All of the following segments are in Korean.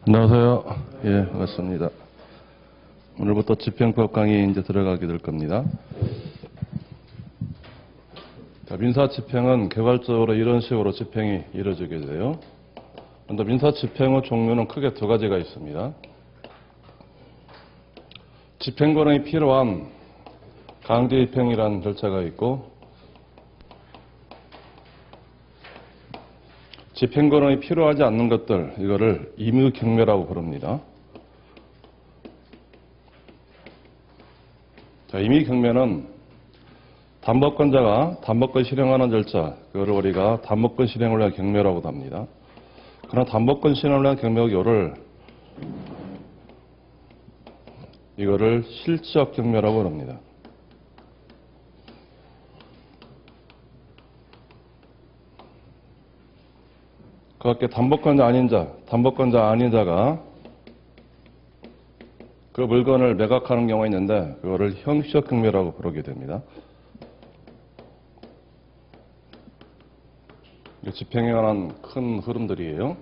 안녕하세요. 예, 반갑습니다. 오늘부터 집행법 강의 이제 들어가게 될 겁니다. 자, 민사 집행은 개괄적으로 이런 식으로 집행이 이루어지게 돼요. 그런데 민사 집행의 종류는 크게 두 가지가 있습니다. 집행 권한이 필요한 강제 입행이라는 절차가 있고, 집행 권한이 필요하지 않는 것들, 이거를 임의 경매라고 부릅니다. 자, 임의 경매는 담법권자가 담법권 실행하는 절차, 그거를 우리가 담법권 실행을 위한 경매라고도 합니다. 그러나 담법권 실행을 위한 경매를 이거를 실적 경매라고 합니다. 그밖에 담법권자 아닌 자가 그 물건을 매각하는 경우가 있는데 그거를 형식적 경매라고 부르게 됩니다. 집행에 관한 큰 흐름들이에요.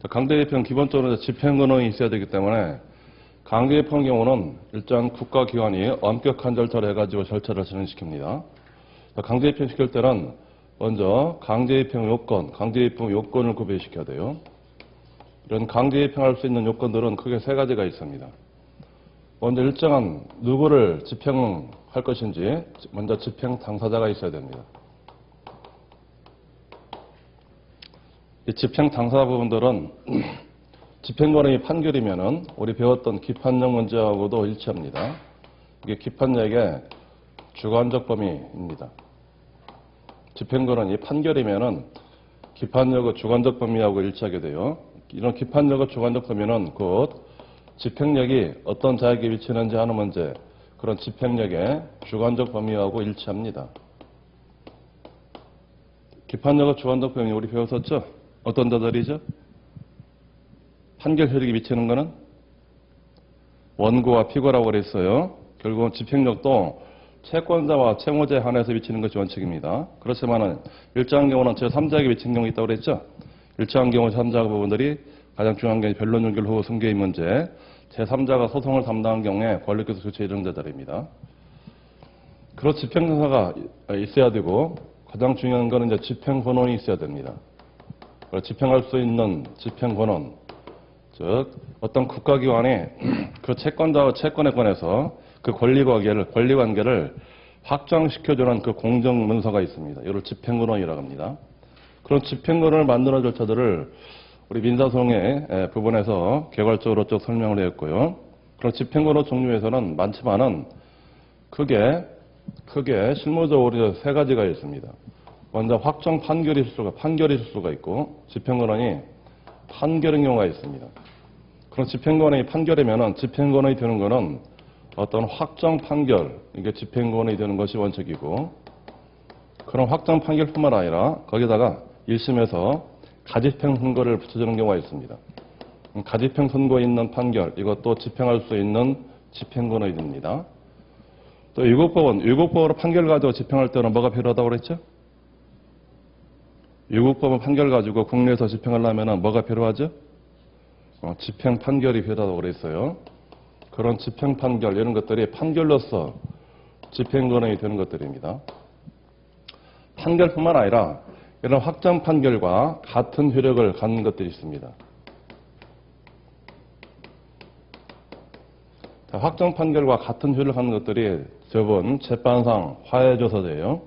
강제입행은 기본적으로 집행 권한이 있어야 되기 때문에 강제입행 경우는 일단 국가기관이 엄격한 절차를 해가지고 절차를 진행시킵니다. 강제입행 시킬 때는 먼저 강제입행 요건을 구별시켜야 돼요. 이런 강제입행할 수 있는 요건들은 크게 세 가지가 있습니다. 먼저 일정한 누구를 집행할 것인지 먼저 집행 당사자가 있어야 됩니다. 이 집행 당사자 부분들은 집행권의 판결이면은 우리 배웠던 기판력 문제하고도 일치합니다. 이게 기판력의 주관적 범위입니다. 집행권은 이 판결이면은 기판력의 주관적 범위하고 일치하게 돼요. 이런 기판력의 주관적 범위는 곧 집행력이 어떤 자에게 미치는지 하는 문제, 그런 집행력의 주관적 범위하고 일치합니다. 기판력의 주관적 범위 우리 배웠었죠? 어떤 자들이죠? 판결 효력이 미치는 것은 원고와 피고라고 그랬어요. 결국은 집행력도 채권자와 채무자에 한해서 미치는 것이 원칙입니다. 그렇지만 일정한 경우는 제3자에게 미치는 경우가 있다고 그랬죠. 일정한 경우 제3자 부분들이 가장 중요한 게 변론 연결 후 승계의 문제, 제3자가 소송을 담당한 경우에 권리기소 조치 이런 자들입니다. 그런 집행사가 있어야 되고 가장 중요한 것은 이제 집행권한이 있어야 됩니다. 집행할 수 있는 집행권한, 즉 어떤 국가기관이 그 채권자와 채권에 관해서 그 권리관계를 확장시켜주는 그 공정문서가 있습니다. 이를 집행권한이라고 합니다. 그런 집행권한을 만드는 절차들을 우리 민사소송의 부분에서 개괄적으로 쭉 설명을 했고요. 그런 집행권한 종류에서는 많지만은 크게 실무적으로 세 가지가 있습니다. 먼저 확정 판결이 있을 수가 있고, 집행권한이 판결인 경우가 있습니다. 그런 집행권한이 판결이면은 집행권한이 되는 것은 어떤 확정 판결, 이게 집행권한이 되는 것이 원칙이고, 그런 확정 판결뿐만 아니라 거기다가 1심에서 가집행 선고를 붙여주는 경우가 있습니다. 가집행 선고에 있는 판결, 이것도 집행할 수 있는 집행권한이 됩니다. 또 유급법으로 판결 가지고 집행할 때는 뭐가 필요하다고 그랬죠? 유급법은 판결 가지고 국내에서 집행하려면 뭐가 필요하죠? 집행 판결이 필요하다고 그랬어요. 그런 집행 판결, 이런 것들이 판결로서 집행 권한이 되는 것들입니다. 판결뿐만 아니라 이런 확정 판결과 같은 효력을 갖는 것들이 있습니다. 확정 판결과 같은 효력을 갖는 것들이 저번 재판상 화해조서제예요.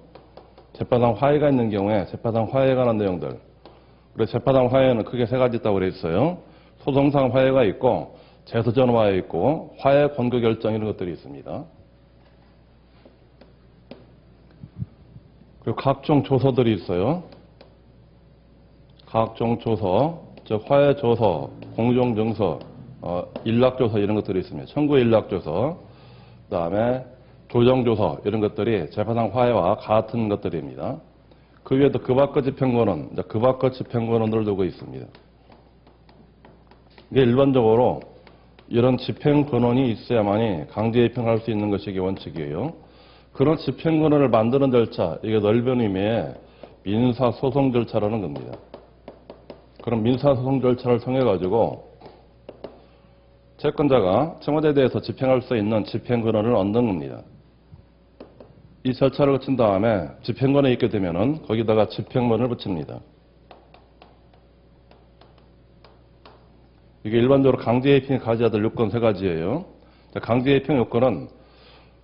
재판상 화해가 있는 경우에 재판상 화해에 관한 내용들. 그래서 재판상 화해는 크게 세 가지 있다고 그랬어요. 소송상 화해가 있고, 재소전 화해 있고, 화해 권고 결정 이런 것들이 있습니다. 그리고 각종 조서들이 있어요. 각종 조서, 즉 화해 조서, 공정 증서, 일락 조서 이런 것들이 있습니다. 청구 일락 조서, 그다음에 조정 조서 이런 것들이 재판상 화해와 같은 것들입니다. 그 위에도 그 밖의 집행권한을 두고 있습니다. 이게 일반적으로 이런 집행권한이 있어야만이 강제입행할 수 있는 것이 원칙이에요. 그런 집행권한을 만드는 절차, 이게 넓은 의미의 민사소송 절차라는 겁니다. 그럼 민사소송 절차를 통해 가지고 채권자가 채무자에 대해서 집행할 수 있는 집행권을 얻는 겁니다. 이 절차를 거친 다음에 집행권이 있게 되면은 거기다가 집행문을 붙입니다. 이게 일반적으로 강제입행이 가져야 될 요건 세 가지예요. 강제입행 요건은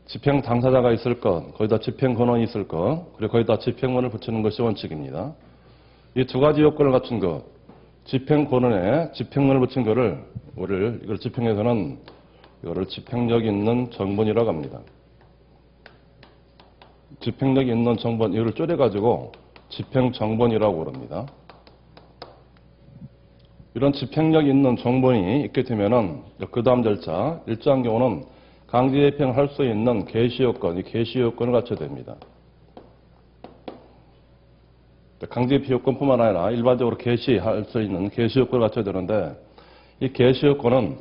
집행 당사자가 있을 것, 거기다 집행권원이 있을 것, 그리고 거기다 집행문을 붙이는 것이 원칙입니다. 이 두 가지 요건을 갖춘 것, 집행권원에 집행문을 붙인 거를 이걸 집행에서는 이거를 집행력 있는 정본이라고 합니다. 집행력 있는 정본, 이걸 줄여가지고 집행정본이라고 그럽니다. 이런 집행력 있는 정본이 있게 되면은 그 다음 절차, 일정한 경우는 강제입행할 수 있는 개시요건, 이 개시요건을 갖춰야 됩니다. 강제입행 요건뿐만 아니라 일반적으로 개시할 수 있는 개시요건을 갖춰야 되는데 이 개시요건은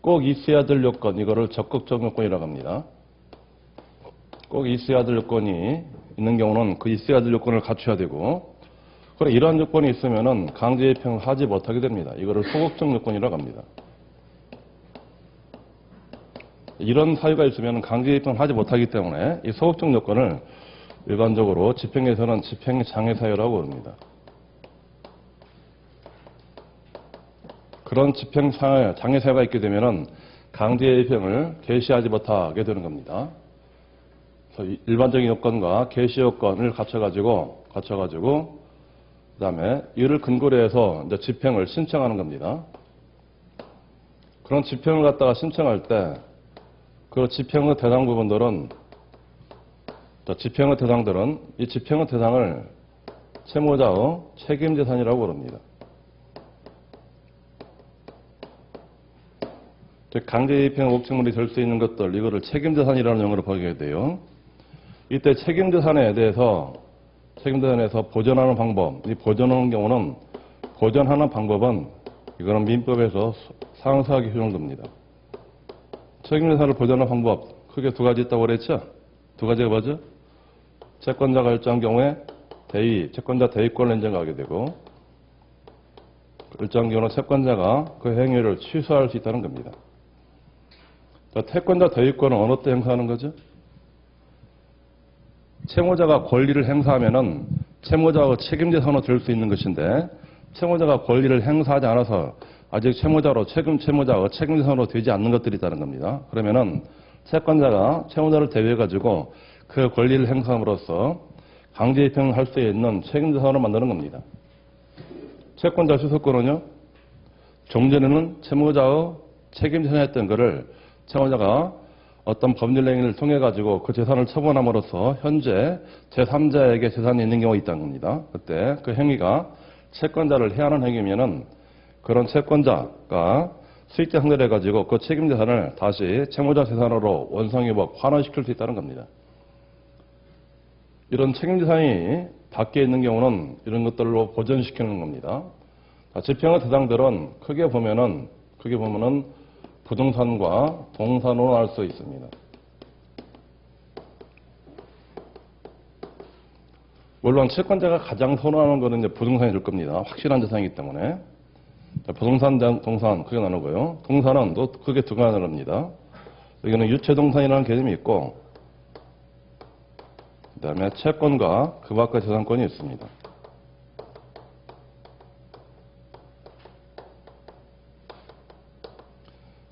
꼭 있어야 될 요건, 이거를 적극적 요건이라고 합니다. 꼭 있어야 될 요건이 있는 경우는 그 있어야 될 요건을 갖춰야 되고, 그래 이러한 요건이 있으면은 강제입행을 하지 못하게 됩니다. 이거를 소극적 요건이라고 합니다. 이런 사유가 있으면 강제입행을 하지 못하기 때문에 이 소극적 요건을 일반적으로 집행에서는 집행장애 사유라고 합니다. 그런 집행장애 사유가 있게 되면은 강제입행을 개시하지 못하게 되는 겁니다. 그래서 일반적인 요건과 개시 요건을 갖춰가지고 그다음에 이를 근거로 해서 이제 집행을 신청하는 겁니다. 그런 집행을 갖다가 신청할 때 그 집행의 대상 부분들은 집행의 대상들은 이 집행의 대상을 채무자의 책임재산이라고 합니다. 강제입행 목적물이 될 수 있는 것들, 이거를 책임재산이라는 용어로 보게 돼요. 이때 책임재산에서 보전하는 방법, 이 보전하는 경우는 보전하는 방법은 이거는 민법에서 상세하게 규정됩니다. 책임재산을 보전하는 방법 크게 두 가지 있다고 그랬죠? 두 가지가 뭐죠? 채권자가 일정한 경우에 채권자 대위권을 인정하게 되고, 일정한 경우는 채권자가 그 행위를 취소할 수 있다는 겁니다. 채권자 대위권은 어느 때 행사하는 거죠? 채무자가 권리를 행사하면은 채무자가 책임재산으로 될 수 있는 것인데, 채무자가 권리를 행사하지 않아서 아직 채무자가 책임재산으로 되지 않는 것들이 있다는 겁니다. 그러면은 채권자가 채무자를 대위해가지고 그 권리를 행사함으로써 강제입행을 할 수 있는 책임재산으로 만드는 겁니다. 채권자 취소권은요, 좀 전에는 채무자의 책임재산이었던 것을 채무자가 어떤 법률 행위를 통해 가지고 그 재산을 처분함으로써 현재 제3자에게 재산이 있는 경우가 있다는 겁니다. 그때 그 행위가 채권자를 해하는 행위면은 그런 채권자가 수익자 상대를 해가지고 그 책임재산을 다시 채무자 재산으로 원상회복 환원시킬 수 있다는 겁니다. 이런 책임재산이 밖에 있는 경우는 이런 것들로 보전시키는 겁니다. 집행의 대상들은 크게 보면은 부동산과 동산으로 알 수 있습니다. 물론 채권자가 가장 선호하는 것은 이제 부동산이 될 겁니다. 확실한 재산이기 때문에. 부동산, 동산 크게 나누고요. 동산은 또 크게 두 가지로 나눕니다. 여기는 유체동산이라는 개념이 있고, 그 다음에 채권과 그 밖의 재산권이 있습니다.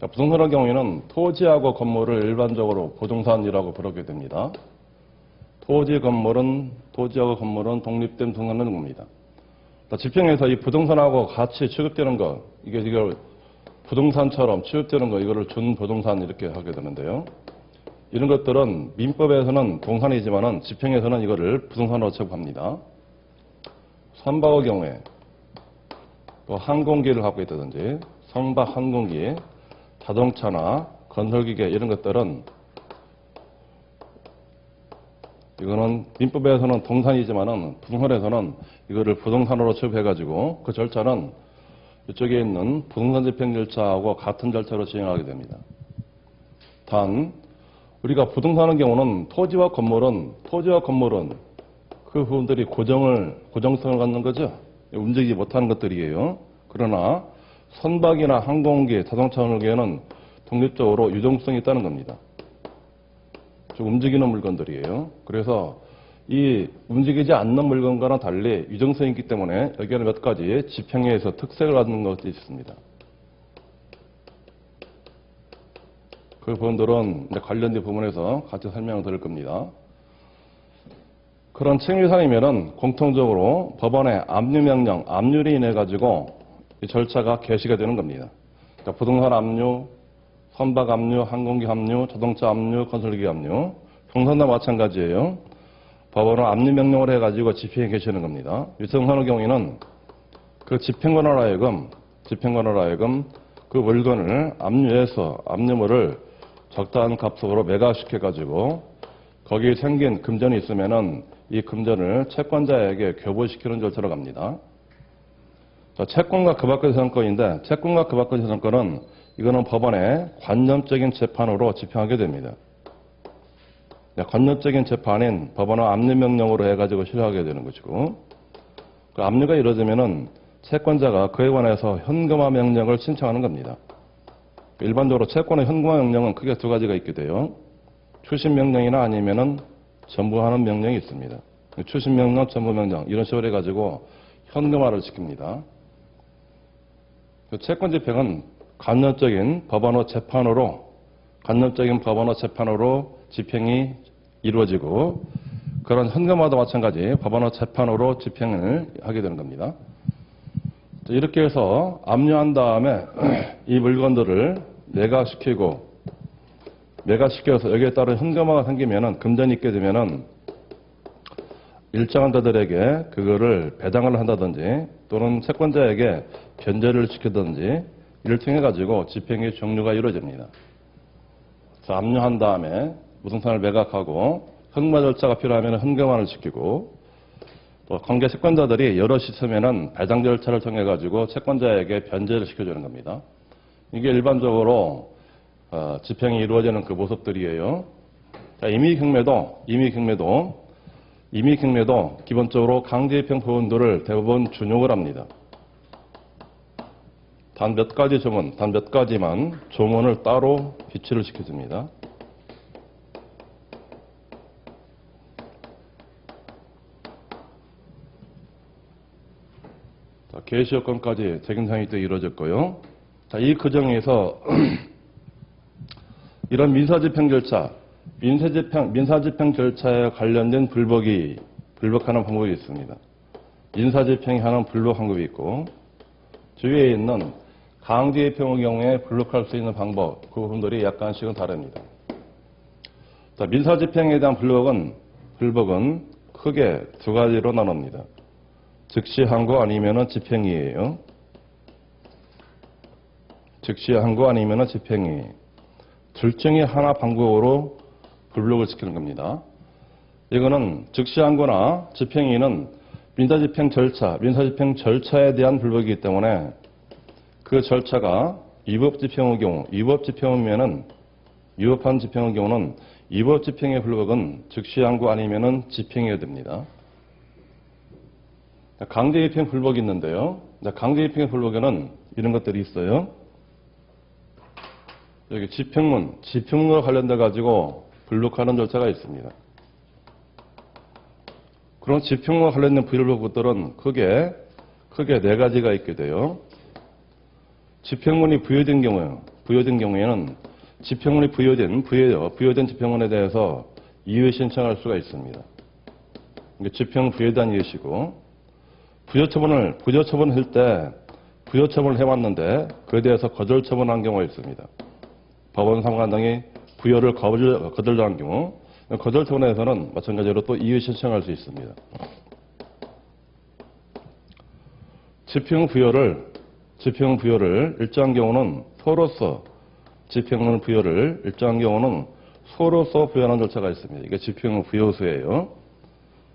부동산의 경우에는 토지하고 건물을 일반적으로 부동산이라고 부르게 됩니다. 토지하고 건물은 독립된 부동산을 겁니다. 집행에서 이 부동산하고 같이 취급되는 것, 이걸 부동산처럼 취급되는 것, 이거를 준부동산 이렇게 하게 되는데요. 이런 것들은 민법에서는 동산이지만은 집행에서는 이거를 부동산으로 취급합니다. 선박의 경우에 또 항공기를 갖고 있다든지 선박 항공기, 자동차나 건설기계 이런 것들은 이거는 민법에서는 동산이지만은 부동산에서는 이거를 부동산으로 취급해가지고 그 절차는 이쪽에 있는 부동산 집행 절차하고 같은 절차로 진행하게 됩니다. 단 우리가 부동산의 경우는 토지와 건물은 그 부분들이 고정성을 갖는 거죠. 움직이지 못하는 것들이에요. 그러나 선박이나 항공기, 자동차 건설기에는 독립적으로 유동성이 있다는 겁니다. 좀 움직이는 물건들이에요. 그래서 이 움직이지 않는 물건과는 달리 유동성이 있기 때문에 여기에는 몇 가지 지평에 의해서 특색을 갖는 것이 있습니다. 그 부분들은 이제 관련된 부분에서 같이 설명을 드릴 겁니다. 그런 책임유산이면은 공통적으로 법원의 압류명령, 압류로 인해 가지고 이 절차가 개시가 되는 겁니다. 그러니까 부동산 압류, 선박 압류, 항공기 압류, 자동차 압류, 건설기 압류, 경선도 마찬가지예요. 법원은 압류명령을 해가지고 집행에 개시하는 겁니다. 유성선의 경우에는 그 집행관으로 하여금 그 물건을 압류해서 압류물을 적당한 값으로 매각시켜가지고 거기에 생긴 금전이 있으면은 이 금전을 채권자에게 교부시키는 절차로 갑니다. 자, 채권과 그 밖의 재산권인데 채권과 그 밖의 재산권은 이거는 법원의 관념적인 재판으로 집행하게 됩니다. 관념적인 재판인 법원은 압류명령으로 해가지고 실행하게 되는 것이고 그 압류가 이루어지면은 채권자가 그에 관해서 현금화 명령을 신청하는 겁니다. 일반적으로 채권의 현금화 명령은 크게 두 가지가 있게 돼요. 추심명령이나 아니면은 전부하는 명령이 있습니다. 추심명령, 전부명령 이런 식으로 해가지고 현금화를 시킵니다. 채권 집행은 관념적인 법원의 재판으로 집행이 이루어지고 그런 현금화도 마찬가지 법원의 재판으로 집행을 하게 되는 겁니다. 이렇게 해서 압류한 다음에 이 물건들을 매각시켜서 여기에 따른 현금화가 생기면은 금전이 있게 되면은 일정한 자들에게 그거를 배당을 한다든지 또는 채권자에게 변제를 시키든지 이를 통해 가지고 집행의 종류가 이루어집니다. 그래서 압류한 다음에 부동산을 매각하고 현금화 절차가 필요하면 현금화를 시키고 또 관계 채권자들이 여럿이 있으면은 배당 절차를 통해 가지고 채권자에게 변제를 시켜주는 겁니다. 이게 일반적으로 집행이 이루어지는 그 모습들이에요. 자, 임의경매도 기본적으로 강제집행 부분들을 대부분 준용을 합니다. 단 몇 가지만 조문을 따로 비치를 시켜줍니다. 자, 개시효건까지 책임상이 또 이루어졌고요. 자, 이 규정에서 이런 민사집행 절차에 관련된 불복하는 방법이 있습니다. 민사집행이 하는 불복 방법이 있고 주위에 있는 강제집행의 경우에 불복할 수 있는 방법 그 부분들이 약간씩은 다릅니다. 자, 민사집행에 대한 불복은 크게 두 가지로 나눕니다. 즉시항고 아니면은 집행이에요. 즉시항고 아니면은 집행이. 둘 중에 하나 방법으로 불복을 시키는 겁니다. 이거는 즉시항고나 집행이는 민사집행 절차에 대한 불복이기 때문에 그 절차가 위법한 집행의 경우는 위법 집행의 불복은 즉시항고 아니면은 집행이어야 됩니다. 강제집행 불복이 있는데요. 강제집행의 불복에는 이런 것들이 있어요. 여기 집행문과 관련돼 가지고 불복하는 절차가 있습니다. 그런 집행문과 관련된 불복들은 크게 네 가지가 있게 돼요. 집행문이 부여된 경우에는 집행문이 부여된 집행문에 대해서 이의 신청할 수가 있습니다. 이게 집행문 부여된 이의시고 부여처분을 할 때 부여처분을 해왔는데 그에 대해서 거절처분한 경우가 있습니다. 법원 상관당이 부여를 거절한 경우 거절처분에서는 마찬가지로 또 이의 신청할 수 있습니다. 집행 부여를 일정한 경우는 소로서 부여하는 절차가 있습니다. 이게 집행문 부여수예요.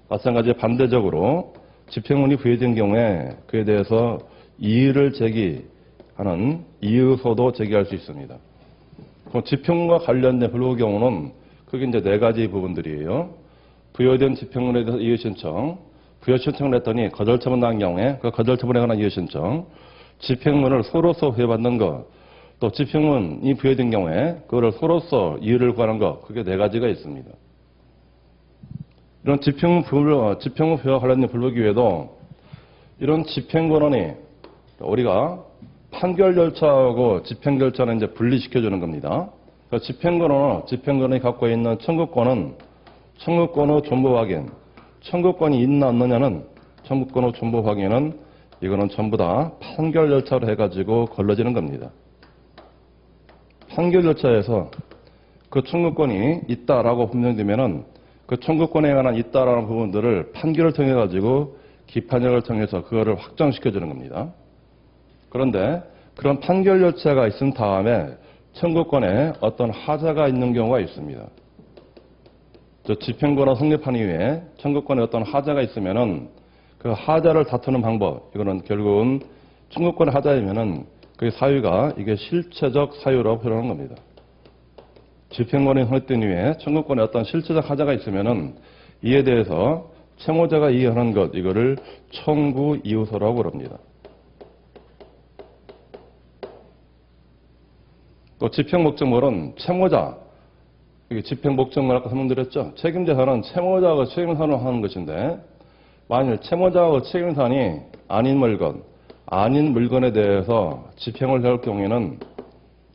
마찬가지 반대적으로 집행문이 부여된 경우에 그에 대해서 이의를 제기하는 이의서도 제기할 수 있습니다. 집행문과 관련된 불복의 경우는 그게 이제 네 가지 부분들이에요. 부여된 집행문에 대해서 이의 신청, 부여 신청을 했더니 거절처분 난 경우에 그 거절처분에 관한 이의 신청, 집행문을 소로서 부여받는 것, 또 집행문이 부여된 경우에 그거를 소로서 이유를 구하는 것, 그게 네 가지가 있습니다. 이런 집행문 부여와 관련된 불복 이외에도 이런 집행권한이 우리가 판결 절차하고 집행 절차는 이제 분리시켜주는 겁니다. 그래서 집행권이 갖고 있는 청구권은 청구권의 존보 확인, 청구권이 있나 없느냐는 청구권의 존보 확인은 이거는 전부 다 판결 절차로 해가지고 걸러지는 겁니다. 판결 절차에서 그 청구권이 있다라고 분명되면은 그 청구권에 관한 있다라는 부분들을 판결을 통해 가지고 기판력을 통해서 그거를 확정시켜주는 겁니다. 그런데 그런 판결 절차가 있은 다음에 청구권에 어떤 하자가 있는 경우가 있습니다. 집행권을 성립한 이후에 청구권에 어떤 하자가 있으면은 그 하자를 다투는 방법, 이거는 결국은 청구권의 하자이면은 그 사유가 이게 실체적 사유라고 표현하는 겁니다. 집행권이 성립된 이후에 청구권에 어떤 실체적 하자가 있으면은 이에 대해서 채무자가 이의하는 것, 이거를 청구 이유서라고 그럽니다. 또 집행목적물은 채무자, 집행목적물 아까 설명드렸죠. 책임재산은 채무자하고 책임산을 하는 것인데 만일 채무자하고 책임산이 아닌 물건에 대해서 집행을 할 경우에는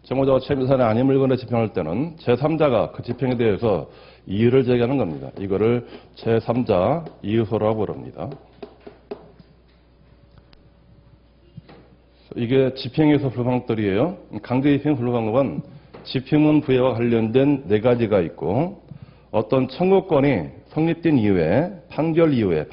채무자와 책임산이 아닌 물건에 집행할 때는 제3자가 그 집행에 대해서 이의를 제기하는 겁니다. 이거를 제3자 이의소라고 그럽니다. 이게 집행에서 불방법들이에요. 강제집행 불방법은 집행문 부여와 관련된 네 가지가 있고 어떤 청구권이 성립된 이후에 판결 이후에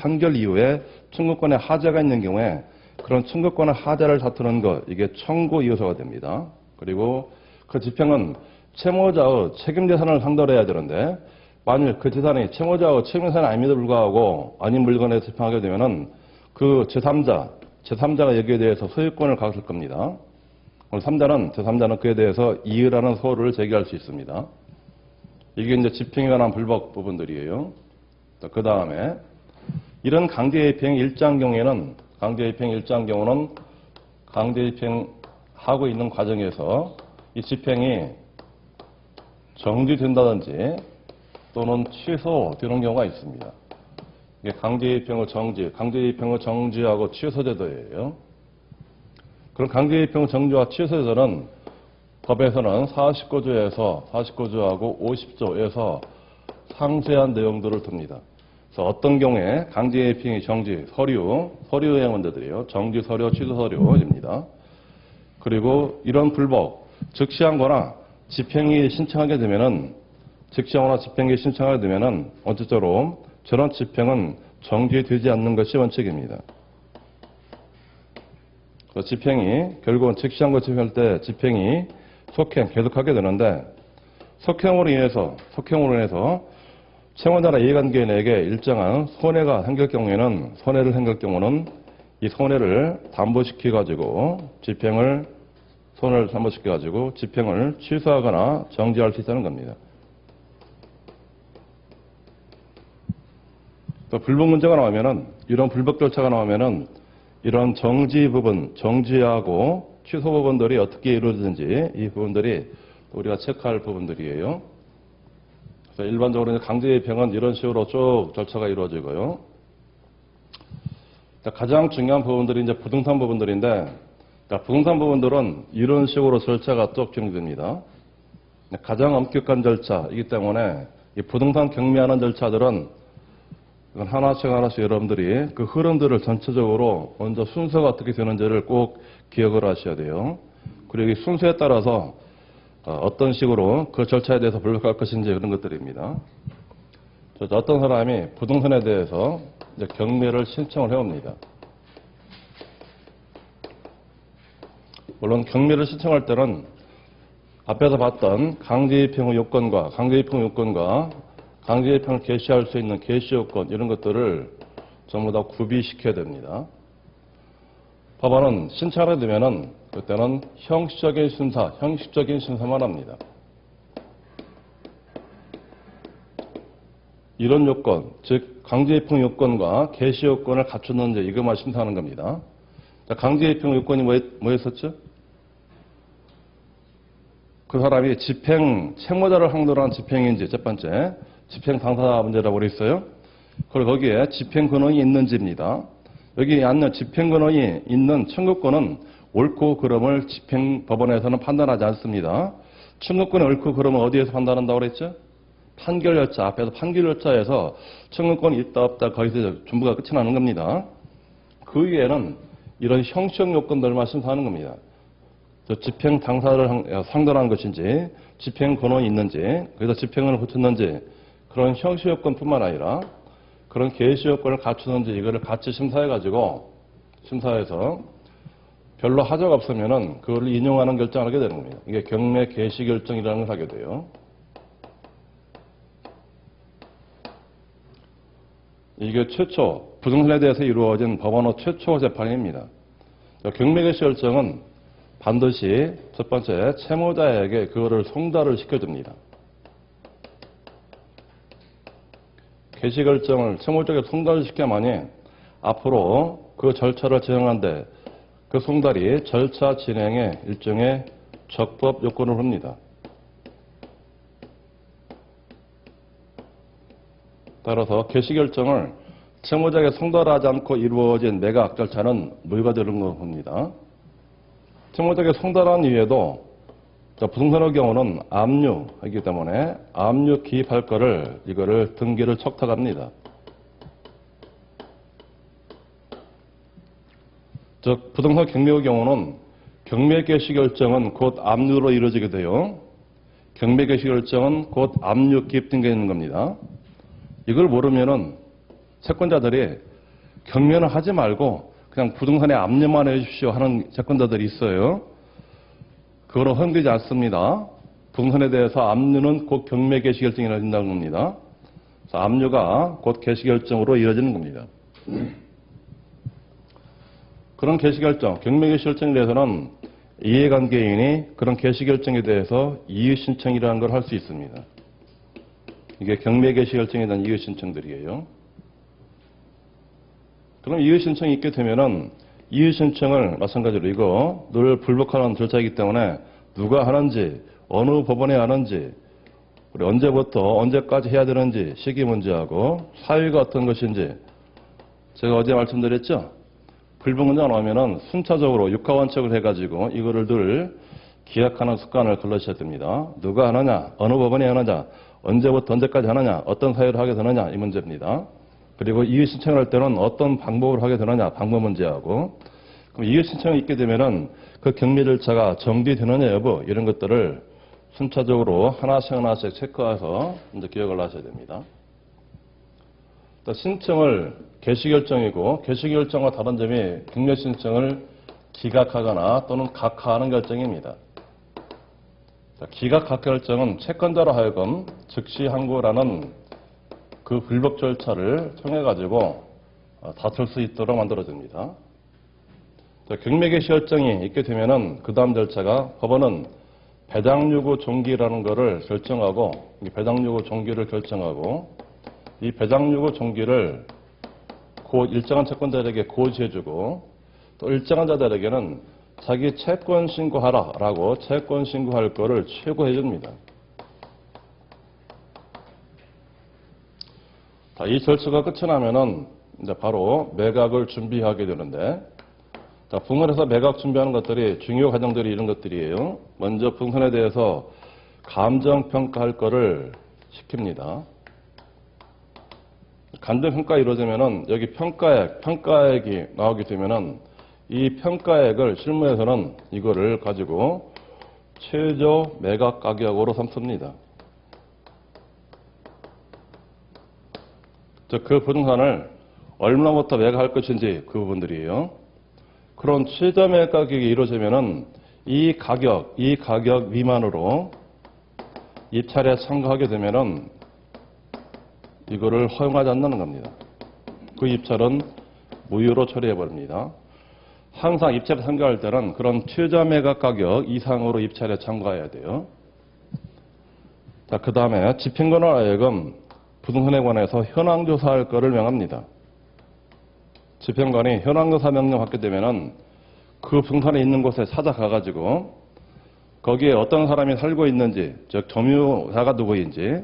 청구권에 하자가 있는 경우에 그런 청구권의 하자를 다투는 것, 이게 청구 이유서가 됩니다. 그리고 그 집행은 채무자의 책임재산을 상대로 해야 되는데 만일 그 재산이 채무자의 책임재산이 아님에도 불구하고 아닌 물건에 집행하게 되면은 그 제3자가 여기에 대해서 소유권을 갖을 겁니다. 제3자는 그에 대해서 이의라는 소를 제기할 수 있습니다. 이게 이제 집행에 관한 불복 부분들이에요. 그 다음에 이런 강제집행 일정 경우는 강제집행하고 있는 과정에서 이 집행이 정지된다든지 또는 취소되는 경우가 있습니다. 이게 강제집행의 정지하고 취소제도예요. 그럼 강제집행의 정지와 취소제도는 법에서는 49조하고 50조에서 상세한 내용들을 둡니다. 그래서 어떤 경우에 강제집행의 정지, 서류의 문제들이에요. 정지 서류, 취소 서류입니다. 그리고 이런 불복, 즉시항거나 집행이 신청하게 되면은 어쨌든 저런 집행은 정지되지 않는 것이 원칙입니다. 결국은 즉시항거 집행할 때 집행이 계속하게 되는데 속행으로 인해서 채무자나 이해관계인에게 일정한 손해를 생길 경우는 이 손해를 담보시켜가지고 집행을 취소하거나 정지할 수 있다는 겁니다. 또 불복 문제가 나오면은 이런 불복 절차가 나오면은 이런 정지하고 취소 부분들이 어떻게 이루어지는지 이 부분들이 우리가 체크할 부분들이에요. 그래서 일반적으로 강제집행은 이런 식으로 쭉 절차가 이루어지고요. 가장 중요한 부분들이 이제 부동산 부분들인데, 부동산 부분들은 이런 식으로 절차가 쭉 진행됩니다. 가장 엄격한 절차이기 때문에 이 부동산 경매하는 절차들은 하나씩 여러분들이 그 흐름들을 전체적으로 먼저 순서가 어떻게 되는지를 꼭 기억을 하셔야 돼요. 그리고 이 순서에 따라서 어떤 식으로 그 절차에 대해서 불복할 것인지 그런 것들입니다. 어떤 사람이 부동산에 대해서 이제 경매를 신청을 해옵니다. 물론 경매를 신청할 때는 앞에서 봤던 강제집행의 요건과 강제집행을 개시할 수 있는 개시 요건 이런 것들을 전부 다 구비시켜야 됩니다. 법원은 신청하게 되면은 그때는 형식적인 심사만 합니다. 이런 요건, 즉 강제집행 요건과 개시 요건을 갖췄는지 이것만 심사하는 겁니다. 강제집행 요건이 뭐였었죠? 그 사람이 집행 채무자를 상대로 한 집행인지, 첫 번째 집행 당사자 문제라고 그랬어요. 그리고 거기에 집행 근원이 있는지입니다. 여기 앉는 집행 근원이 있는 청구권은 옳고 그름을 집행법원에서는 판단하지 않습니다. 청구권의 옳고 그름은 어디에서 판단한다고 그랬죠? 판결열차, 앞에서 판결열차에서 청구권이 있다 없다 거기서 전부가 끝이 나는 겁니다. 그 위에는 이런 형식 요건들만 심사하는 겁니다. 집행 당사자를 상대로 한 것인지, 집행 권한이 있는지, 그래서 집행을 거쳤는지, 그런 형식 요건뿐만 아니라 그런 개시 요건을 갖추는지 이거를 같이 심사해서 별로 하자가 없으면은 그걸 인용하는 결정을 하게 되는 겁니다. 이게 경매 개시 결정이라는 걸 하게 돼요. 이게 최초 부동산에 대해서 이루어진 법원의 최초 재판입니다. 경매 개시 결정은 반드시 첫 번째 채무자에게 그거를 송달을 시켜줍니다. 개시 결정을 채무자에게 송달을 시켜야만이 앞으로 그 절차를 진행하는데 그 송달이 절차 진행에 일종의 적법 요건을 합니다. 따라서 개시 결정을 채무자에게 송달하지 않고 이루어진 매각 절차는 무효가 되는 겁니다. 채무자에게 송달한 이후에도 부동산의 경우는 압류이기 때문에 압류 기입할 거를 이거를 등기를 척탁합니다. 즉 부동산 경매의 경우는 경매 개시 결정은 곧 압류로 이루어지게 돼요. 경매 개시 결정은 곧 압류 기입 등기가 있는 겁니다. 이걸 모르면은 채권자들이 경매는 하지 말고 그냥 부동산에 압류만 해주십시오 하는 채권자들이 있어요. 그거는 허용되지 않습니다. 부동산에 대해서 압류는 곧 경매 개시 결정이 이루어진다는 겁니다. 그래서 압류가 곧 개시 결정으로 이루어지는 겁니다. 그런 개시 결정, 경매 개시 결정에 대해서는 이해관계인이 그런 개시 결정에 대해서 이의 신청이라는 걸 할 수 있습니다. 이게 경매 개시 결정에 대한 이의 신청들이에요. 그럼 이의 신청이 있게 되면은 이의 신청을 마찬가지로 이거 늘 불복하는 절차이기 때문에 누가 하는지, 어느 법원에 하는지, 우리 언제부터 언제까지 해야 되는지 시기 문제하고 사유가 어떤 것인지 제가 어제 말씀드렸죠. 불복문제가 나오면은 순차적으로 육하원칙을 해가지고 이거를 늘 기약하는 습관을 걸러셔야 됩니다. 누가 하느냐, 어느 법원이 하느냐, 언제부터 언제까지 하느냐, 어떤 사유를 하게 되느냐 이 문제입니다. 그리고 이의 신청을 할 때는 어떤 방법을 하게 되느냐, 방법 문제하고 그럼 이의 신청이 있게 되면은 그 경매 절차가 정비되느냐 여부 이런 것들을 순차적으로 하나씩 체크해서 이제 기억을 하셔야 됩니다. 신청을 개시결정이고 개시결정과 다른 점이 경매 신청을 기각하거나 또는 각하하는 결정입니다. 기각 각하 결정은 채권자로 하여금 즉시 항고라는 그 불복 절차를 통해 가지고 다툴 수 있도록 만들어집니다. 경매 개시 결정이 있게 되면은 그 다음 절차가 법원은 배당 요구 종기라는 것을 결정하고 이 배당 요구 종기를 결정하고 이 배당 요구 종기를 일정한 채권자에게 고지해주고 또 일정한 자들에게는 자기 채권 신고하라라고 채권 신고할 거를 최고해 줍니다. 이 절차가 끝이 나면은 이제 바로 매각을 준비하게 되는데, 부동산에서 매각 준비하는 것들이 중요 과정들이 이런 것들이에요. 먼저 부동산에 대해서 감정평가할 거를 시킵니다. 감정평가 이루어지면은 여기 평가액이 나오게 되면은 이 평가액을 실무에서는 이거를 가지고 최저 매각 가격으로 삼습니다. 즉, 그 부동산을 얼마부터 매각할 것인지 그 부분들이에요. 그런 최저 매각 가격이 이루어지면은 이 가격 미만으로 입찰에 참가하게 되면은 이거를 허용하지 않는 겁니다. 그 입찰은 무효로 처리해버립니다. 항상 입찰에 참가할 때는 그런 최저 매각 가격 이상으로 입찰에 참가해야 돼요. 자, 그 다음에 집행관으로 하여금 부동산에 관해서 현황조사할 것을 명합니다. 집행관이 현황조사 명령 받게 되면은 그 부동산에 있는 곳에 찾아가가지고 거기에 어떤 사람이 살고 있는지, 즉 점유자가 누구인지,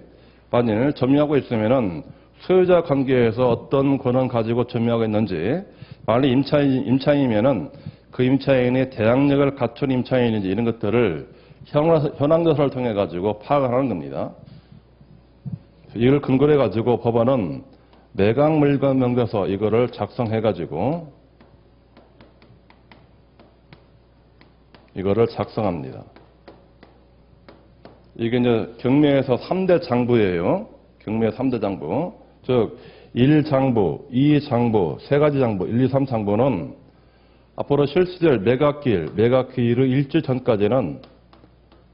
만일 점유하고 있으면은 소유자 관계에서 어떤 권한 가지고 점유하고 있는지, 만일 임차인이면은 그 임차인이 대항력을 갖춘 임차인인지 이런 것들을 현황조사를 통해 가지고 파악을 하는 겁니다. 이걸 근거로 해 가지고 법원은 매각물건 명세서 이거를 작성해 가지고 이거를 작성합니다. 이게 이제 경매에서 3대 장부예요. 경매 3대 장부. 즉 1장부, 2장부, 3가지 장부, 1, 2, 3 장부는 앞으로 실시될 매각기일의 일주 전까지는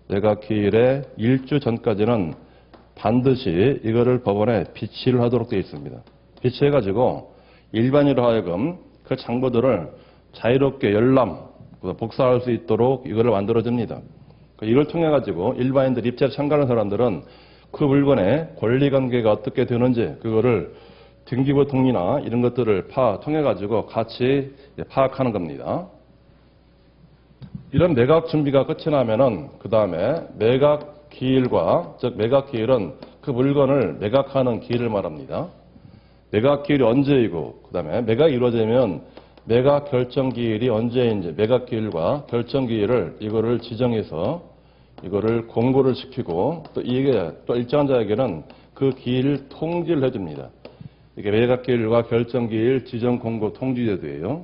매각기일의 일주 전까지는 반드시 이거를 법원에 비치를 하도록 되어 있습니다. 비치해가지고 일반인으로 하여금 그 장부들을 자유롭게 열람, 복사할 수 있도록 이거를 만들어줍니다. 이걸 통해가지고 일반인들 입찰에 참가하는 사람들은 그 물건의 권리관계가 어떻게 되는지 그거를 등기부 등기나 이런 것들을 통해가지고 같이 파악하는 겁니다. 이런 매각 준비가 끝이 나면은 그 다음에 매각 기일과, 즉 매각 기일은 그 물건을 매각하는 기일을 말합니다. 매각 기일이 언제이고 그 다음에 매각이 이루어지면 매각 결정 기일이 언제인지 매각 기일과 결정 기일을 이거를 지정해서 이거를 공고를 시키고 또 이게 또 일정한 자에게는 그 기일 통지를 해줍니다. 이게 매각 기일과 결정 기일 지정 공고 통지 제도예요.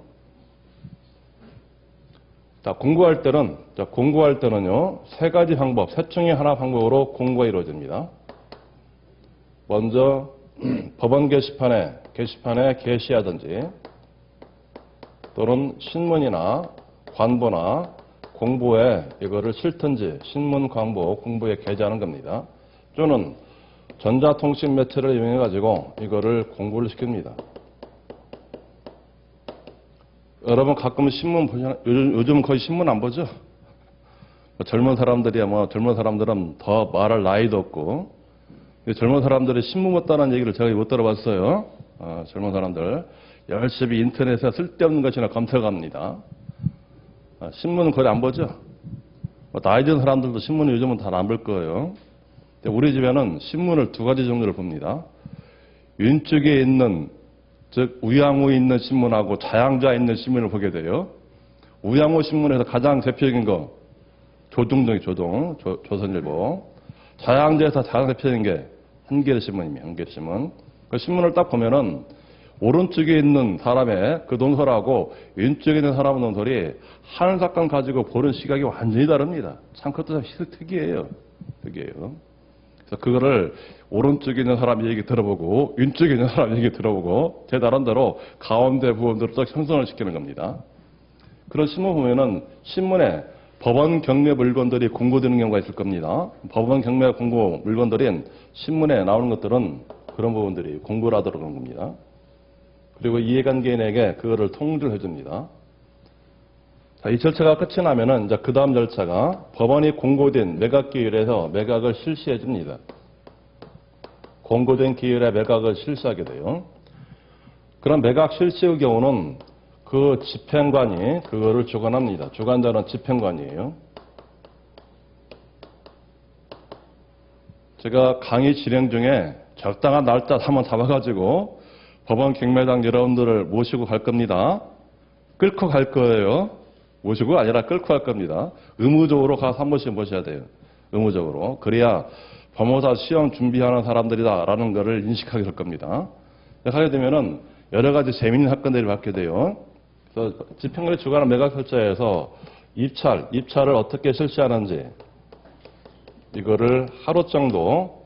자, 공고할 때는요, 3가지 방법, 3층의 하나 방법으로 공고가 이루어집니다. 먼저, 법원 게시판에 게시하든지, 또는 신문이나 관보나 공보에 이거를 실든지, 신문, 광보, 공보에 게재하는 겁니다. 또는 전자통신 매체를 이용해가지고 이거를 공고를 시킵니다. 여러분 가끔 신문 보시나요? 요즘 거의 신문 안 보죠? 젊은 사람들은 더 말할 나이도 없고, 젊은 사람들이 신문 봤다는 얘기를 제가 못 들어봤어요. 젊은 사람들. 열심히 인터넷에 쓸데없는 것이나 검색합니다. 신문은 거의 안 보죠? 나이 든 사람들도 신문을 요즘은 다 안 볼 거예요. 우리 집에는 신문을 2가지 종류를 봅니다. 왼쪽에 있는 즉 우양우에 있는 신문하고 자양좌에 있는 신문을 보게 돼요. 우양우 신문에서 가장 대표적인 거 조선일보. 자양좌에서 가장 대표적인 게 한겨레 신문입니다. 한겨레 신문. 그 신문을 딱 보면은 오른쪽에 있는 사람의 그 논설하고 왼쪽에 있는 사람의 논설이 한 사건 가지고 보는 시각이 완전히 다릅니다. 참 그것도 특이해요. 그래서 그거를 오른쪽에 있는 사람 얘기 들어보고 왼쪽에 있는 사람 얘기 들어보고 제 나름대로 가운데 부분들을 딱 형성을 시키는 겁니다. 그런 신문 보면은 신문에 법원 경매 물건들이 공고되는 경우가 있을 겁니다. 법원 경매 공고 물건들인 신문에 나오는 것들은 그런 부분들이 공고를 하도록 하는 겁니다. 그리고 이해관계인에게 그거를 통지를 해줍니다. 자, 이 절차가 끝이 나면은 이제 그 다음 절차가 법원이 공고된 매각 기일에서 매각을 실시해 줍니다. 공고된 기일에 매각을 실시하게 돼요. 그런 매각 실시의 경우는 그 집행관이 그거를 주관합니다. 주관자는 집행관이에요. 제가 강의 진행 중에 적당한 날짜 한번 잡아가지고 법원 경매장 여러분들을 모시고 갈 겁니다. 끌고 갈 거예요. 모시고 아니라 끌고 갈 겁니다. 의무적으로 가서 한 번씩 모셔야 돼요. 의무적으로. 그래야 법무사 시험 준비하는 사람들이다라는 것을 인식하게 될 겁니다. 하게 되면은 여러 가지 재미있는 사건들이 받게 돼요. 그래서 집행관이 주관하는 매각 결자에서 입찰을 어떻게 실시하는지 이거를 하루 정도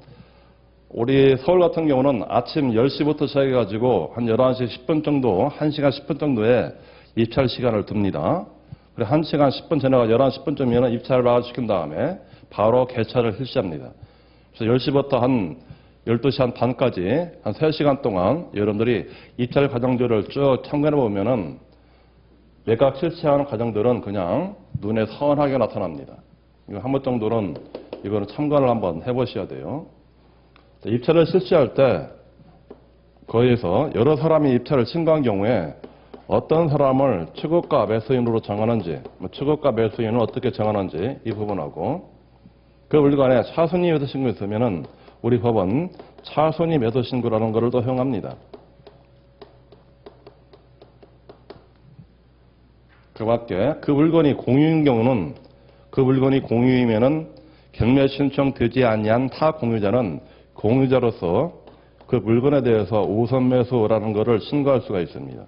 우리 서울 같은 경우는 아침 10시부터 시작해가지고 한 11시 10분 정도, 1시간 10분 정도의 입찰 시간을 둡니다. 그래 1시간 10분 전에가 11시 10분쯤이면 입찰을 마감시킨 다음에 바로 개찰을 실시합니다. 그래서 10시부터 한 12시 한 반까지 한 3시간 동안 여러분들이 입찰 과정들을 쭉 참관해 보면은 매각 실시하는 과정들은 그냥 눈에 선하게 나타납니다. 이거 한 번 정도는 이거는 참관을 한번 해보셔야 돼요. 입찰을 실시할 때 거기에서 여러 사람이 입찰을 신고한 경우에 어떤 사람을 취급가 매수인으로 정하는지, 취급가 매수인을 어떻게 정하는지 이 부분하고 그 물건에 차순위 매도 신고 있으면은 우리 법은 차순위 매도 신고라는 것을 또 허용합니다. 그 밖에 그 물건이 공유인 경우는 그 물건이 공유이면은 경매 신청되지 아니한 타 공유자는 공유자로서 그 물건에 대해서 우선 매수라는 것을 신고할 수가 있습니다.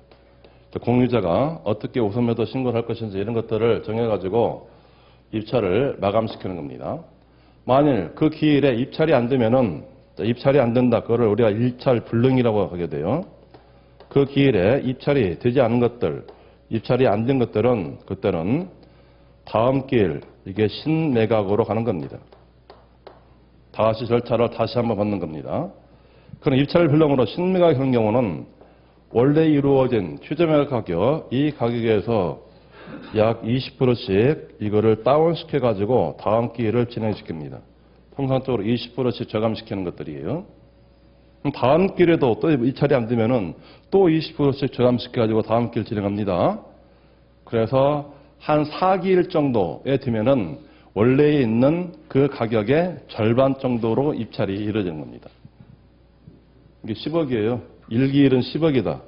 공유자가 어떻게 우선 매도 신고를 할 것인지 이런 것들을 정해가지고 입찰을 마감시키는 겁니다. 만일 그 기일에 입찰이 안 되면은 입찰이 안 된다. 그거를 우리가 일찰 불능이라고 하게 돼요. 그 기일에 입찰이 되지 않은 것들, 입찰이 안 된 것들은 그때는 다음 기일 이게 신매각으로 가는 겁니다. 다시 절차를 다시 한번 받는 겁니다. 그럼 입찰 불능으로 신매각이 하는 경우는 원래 이루어진 휴대매각 가격, 이 가격에서 약 20%씩 이거를 다운시켜 가지고 다음 기일을 진행시킵니다. 통상적으로 20%씩 저감시키는 것들이에요. 그럼 다음 기일에도 또 입찰이 안 되면은 또 20%씩 저감시켜 가지고 다음 기일 진행합니다. 그래서 한 4기일 정도에 되면은 원래 있는 그 가격의 절반 정도로 입찰이 이루어지는 겁니다. 이게 10억이에요. 1기일은 10억이다.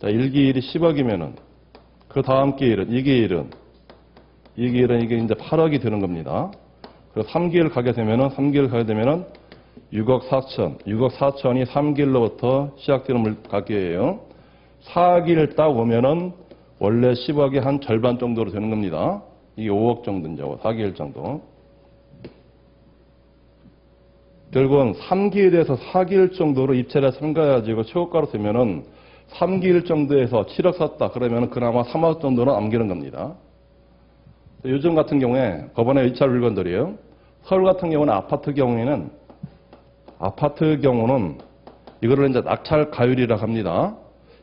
자, 1기일이 10억이면은 그 다음 기일은 2기일은 이게 이제 8억이 되는 겁니다. 그래서 3기일 가게 되면은 6억 4천. 6억 4천이 3기일로부터 시작되는 가격이에요. 4기일 딱 오면은 원래 10억이 한 절반 정도로 되는 겁니다. 이게 5억 정도인죠. 4기일 정도. 결국은 3기일에서 4기일 정도로 입찰에 참가해가지고 최고가로 되면은 3기일 정도에서 7억 샀다. 그러면 그나마 3억 정도는 남기는 겁니다. 요즘 같은 경우에 법원의 입찰 물건들이에요. 서울 같은 경우는 아파트 경우는 이거를 이제 낙찰 가율이라고 합니다.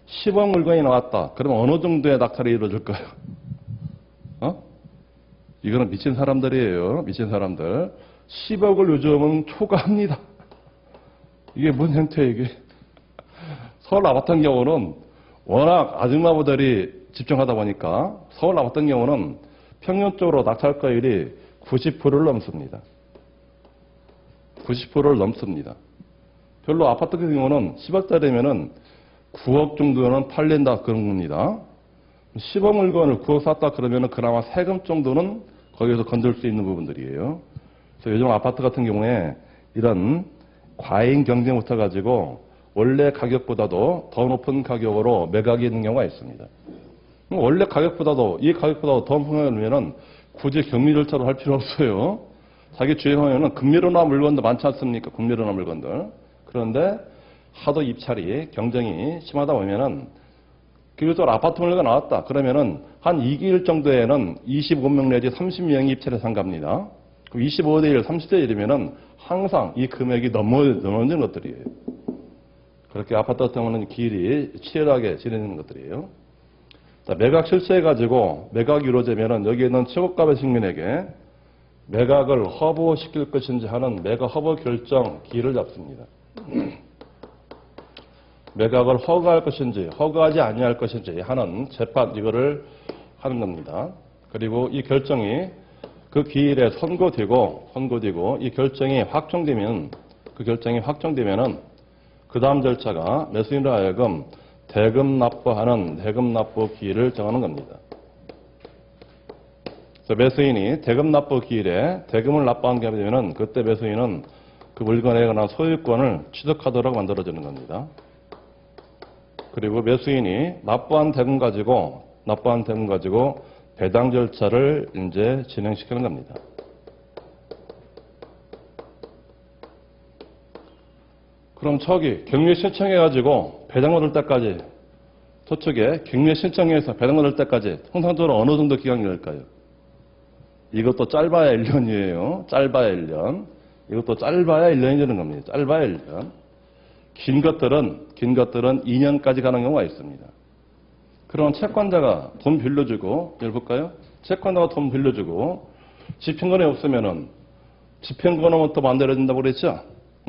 10억 물건이 나왔다. 그러면 어느 정도의 낙찰이 이루어질까요? 이거는 미친 사람들이에요. 미친 사람들. 10억을 요즘은 초과합니다. 이게 뭔 형태예요, 이게? 서울 아파트 같은 경우는 워낙 아줌마부들이 집중하다 보니까 서울 아파트 같은 경우는 평균적으로 낙찰가율이 90%를 넘습니다. 90%를 넘습니다. 별로 아파트 같은 경우는 10억짜리면은 9억 정도는 팔린다 그런 겁니다. 10억 물건을 9억 샀다 그러면은 그나마 세금 정도는 거기에서 건들 수 있는 부분들이에요. 그래서 요즘 아파트 같은 경우에 이런 과잉 경쟁 붙어가지고 원래 가격보다도 더 높은 가격으로 매각이 있는 경우가 있습니다. 원래 가격보다도 이 가격보다도 더 높은 가격이면은 굳이 격리 절차를 할 필요 없어요. 자기 주행하면은 금리로 나온 물건도 많지 않습니까? 금리로 나온 물건들. 그런데 하도 입찰이 경쟁이 심하다 보면은 기본적으로 아파트 물건가 나왔다. 그러면은 한 2기일 정도에는 25명 내지 30명이 입찰에 참가합니다. 25대 1, 30대 1이면은 항상 이 금액이 넘어지는 것들이에요. 그렇게 아파트 같은 경우는 기일이 치열하게 진행되는 것들이에요. 자, 매각 실시해가지고 매각이 이루어지면은 여기에 있는 최고가 시민에게 매각을 허브시킬 것인지 하는 매각 허브 결정 기일을 잡습니다. 매각을 허가할 것인지 허가하지 아니할 것인지 하는 재판 이거를 하는 겁니다. 그리고 이 결정이 그 기일에 선고되고 이 결정이 확정되면은 그 다음 절차가 매수인으로 하여금 대금 납부하는 대금 납부 기일을 정하는 겁니다. 그래서 매수인이 대금 납부 기일에 대금을 납부한 게 되면은 그때 매수인은 그 물건에 관한 소유권을 취득하도록 만들어지는 겁니다. 그리고 매수인이 납부한 대금 가지고 배당 절차를 이제 진행시키는 겁니다. 그럼 경매 신청해가지고 배당 얻을 때까지 저쪽에 경매 신청해서 배당 얻을 때까지 통상적으로 어느 정도 기간이 걸릴까요? 이것도 짧아야 1년이에요. 짧아야 1년. 이것도 짧아야 1년이 되는 겁니다. 짧아야 1년. 긴 것들은 2년까지 가는 경우가 있습니다. 그럼 채권자가 돈 빌려주고, 열어볼까요? 채권자가 돈 빌려주고, 집행권이 없으면은, 집행권부터 만들어진다고 그랬죠?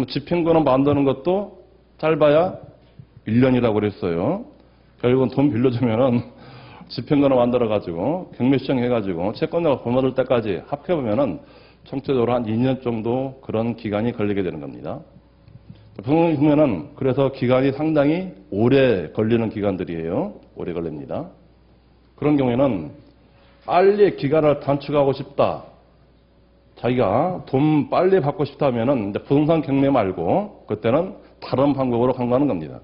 집행권을 만드는 것도 짧아야 1년이라고 그랬어요. 결국은 돈 빌려주면은 집행관을 만들어가지고 경매 시청해가지고 채권자가 돈 얻을 때까지 합해보면은 총체적으로 한 2년 정도 그런 기간이 걸리게 되는 겁니다. 보면은 그래서 기간이 상당히 오래 걸리는 기간들이에요. 오래 걸립니다. 그런 경우에는 빨리 기간을 단축하고 싶다. 자기가 돈 빨리 받고 싶다 하면은 부동산 경매 말고 그때는 다른 방법으로 간다는 겁니다.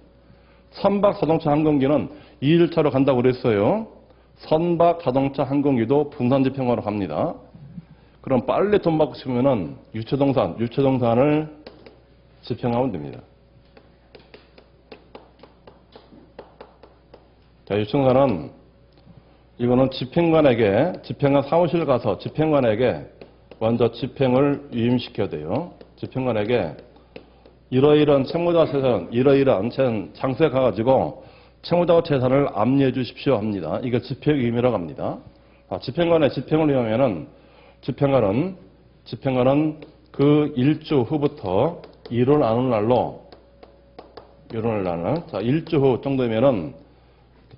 선박 자동차 항공기는 2일차로 간다고 그랬어요. 선박 자동차 항공기도 부동산 집행관으로 갑니다. 그럼 빨리 돈 받고 싶으면은 유체동산을 집행하면 됩니다. 자, 유체동산은 이거는 집행관 사무실 가서 집행관에게 먼저 집행을 위임시켜야 돼요. 집행관에게 이러이러한 채무자 재산, 이러이러한 장소에 가가지고 채무자 재산을 압류해 주십시오 합니다. 이거 집행위임이라고 합니다. 집행관의 집행을 위하면은 집행관은 그 일주 후부터 일어나는 날로 자, 일주 후 정도면은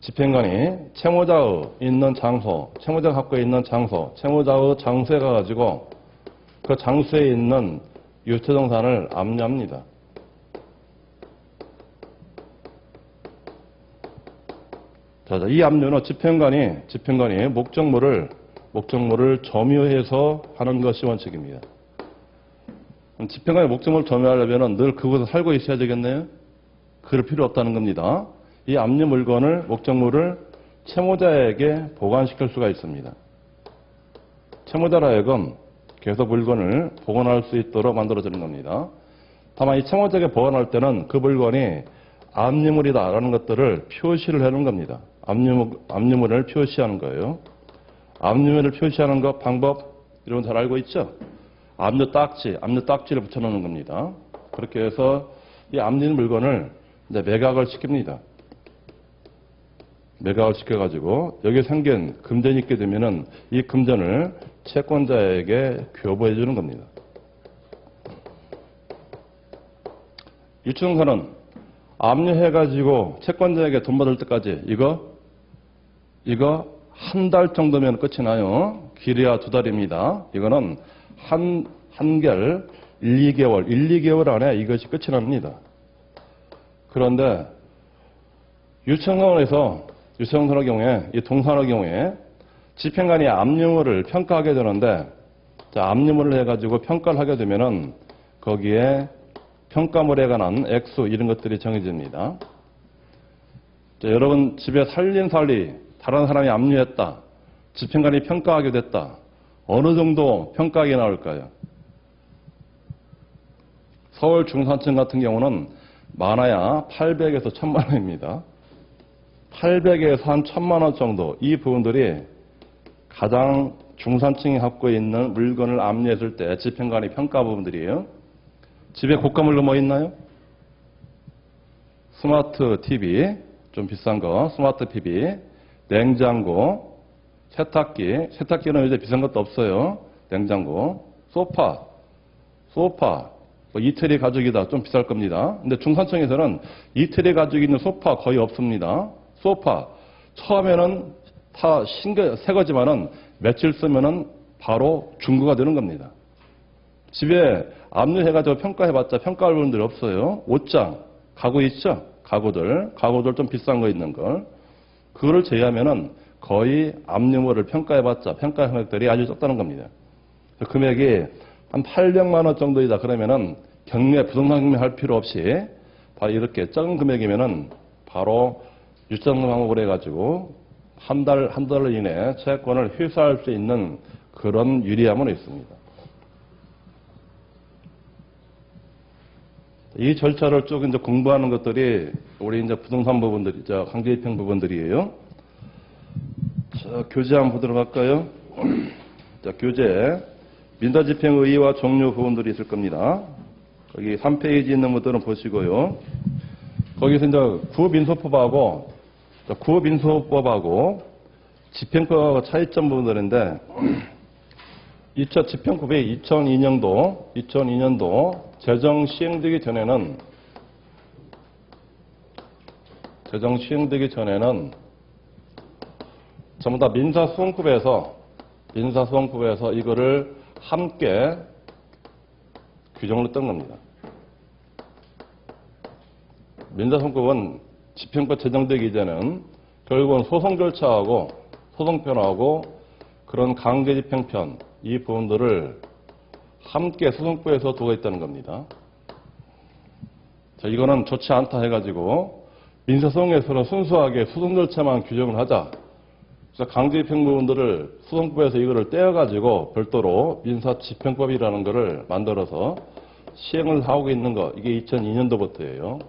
집행관이 채무자의 있는 장소, 채무자가 갖고 있는 장소, 채무자의 장소에 가가지고 그 장소에 있는 유체동산을 압류합니다. 자, 이 압류는 집행관이 목적물을 점유해서 하는 것이 원칙입니다. 집행관이 목적물을 점유하려면 늘 그곳에 살고 있어야 되겠네요? 그럴 필요 없다는 겁니다. 이 압류 목적물을 채무자에게 보관시킬 수가 있습니다. 채무자로 하여금 계속 물건을 보관할 수 있도록 만들어지는 겁니다. 다만 이 채무자에게 보관할 때는 그 물건이 압류물이다라는 것들을 표시를 해놓은 겁니다. 압류물을 표시하는 거예요. 압류물을 표시하는 것 방법 여러분 잘 알고 있죠? 압류 딱지를 붙여놓는 겁니다. 그렇게 해서 이 압류 물건을 이제 매각을 시킵니다. 매각을 시켜가지고 여기에 생긴 금전이 있게 되면은 이 금전을 채권자에게 교부해 주는 겁니다. 유체동산은 압류해가지고 채권자에게 돈 받을 때까지 이거 한 달 정도면 끝이 나요. 길어야 2달입니다. 이거는 한결 1-2개월 안에 이것이 끝이 납니다. 그런데 유체동산의 경우에, 이 동산의 경우에 집행관이 압류물을 평가하게 되는데, 자, 압류물을 해가지고 평가를 하게 되면은 거기에 평가물에 관한 액수 이런 것들이 정해집니다. 자, 여러분 집에 살림살이 다른 사람이 압류했다. 집행관이 평가하게 됐다. 어느 정도 평가액이 나올까요? 서울 중산층 같은 경우는 많아야 800에서 1000만 원입니다. 800에서 한 1000만 원 정도 이 부분들이 가장 중산층이 갖고 있는 물건을 압류했을 때 집행관이 평가 부분들이에요. 집에 고가 물건 뭐 있나요? 스마트 TV, 좀 비싼 거, 스마트 TV, 냉장고, 세탁기는 이제 비싼 것도 없어요. 냉장고, 소파, 뭐 이태리 가죽이다. 좀 비쌀 겁니다. 근데 중산층에서는 이태리 가죽이 있는 소파 거의 없습니다. 소파, 처음에는 다 새 거지만은 며칠 쓰면은 바로 중고가 되는 겁니다. 집에 압류해가지고 평가해봤자 평가할 분들이 없어요. 옷장, 가구 있죠? 가구들 좀 비싼 거 있는 걸. 그거를 제외하면은 거의 압류물을 평가해봤자 평가 금액들이 아주 적다는 겁니다. 금액이 한 800만 원 정도이다 그러면은 부동산 경매 할 필요 없이 바로 이렇게 적은 금액이면은 바로 유체동산 방법으로 해가지고 한 달 이내에 채권을 회수할 수 있는 그런 유리함은 있습니다. 이 절차를 쭉 이제 공부하는 것들이 우리 이제 부동산 부분들이죠. 강제집행 부분들이에요. 자, 교재 한번 보도록 할까요? 자, 교재. 민사집행 의의와 종료 부분들이 있을 겁니다. 거기 3페이지 있는 것들은 보시고요. 거기서 이제 구민소법하고 집행법하고 차이점 부분들인데, 집행법이 2002년도 제정 시행되기 전에는 개정 시행되기 전에는 전부 다 민사소송법에서 이거를 함께 규정을 했던 겁니다. 민사소송법은 집행법 제정되기 이전에는 결국은 소송 절차하고 소송편하고 그런 강제집행편 이 부분들을 함께 소송법에서 두고 있다는 겁니다. 자, 이거는 좋지 않다 해가지고 민사소송에서는 순수하게 소송 절차만 규정을 하자. 그래서 강제집행 부분들을 소송법에서 이거를 떼어가지고 별도로 민사집행법이라는 거를 만들어서 시행을 하고 있는 거, 이게 2002년도부터예요.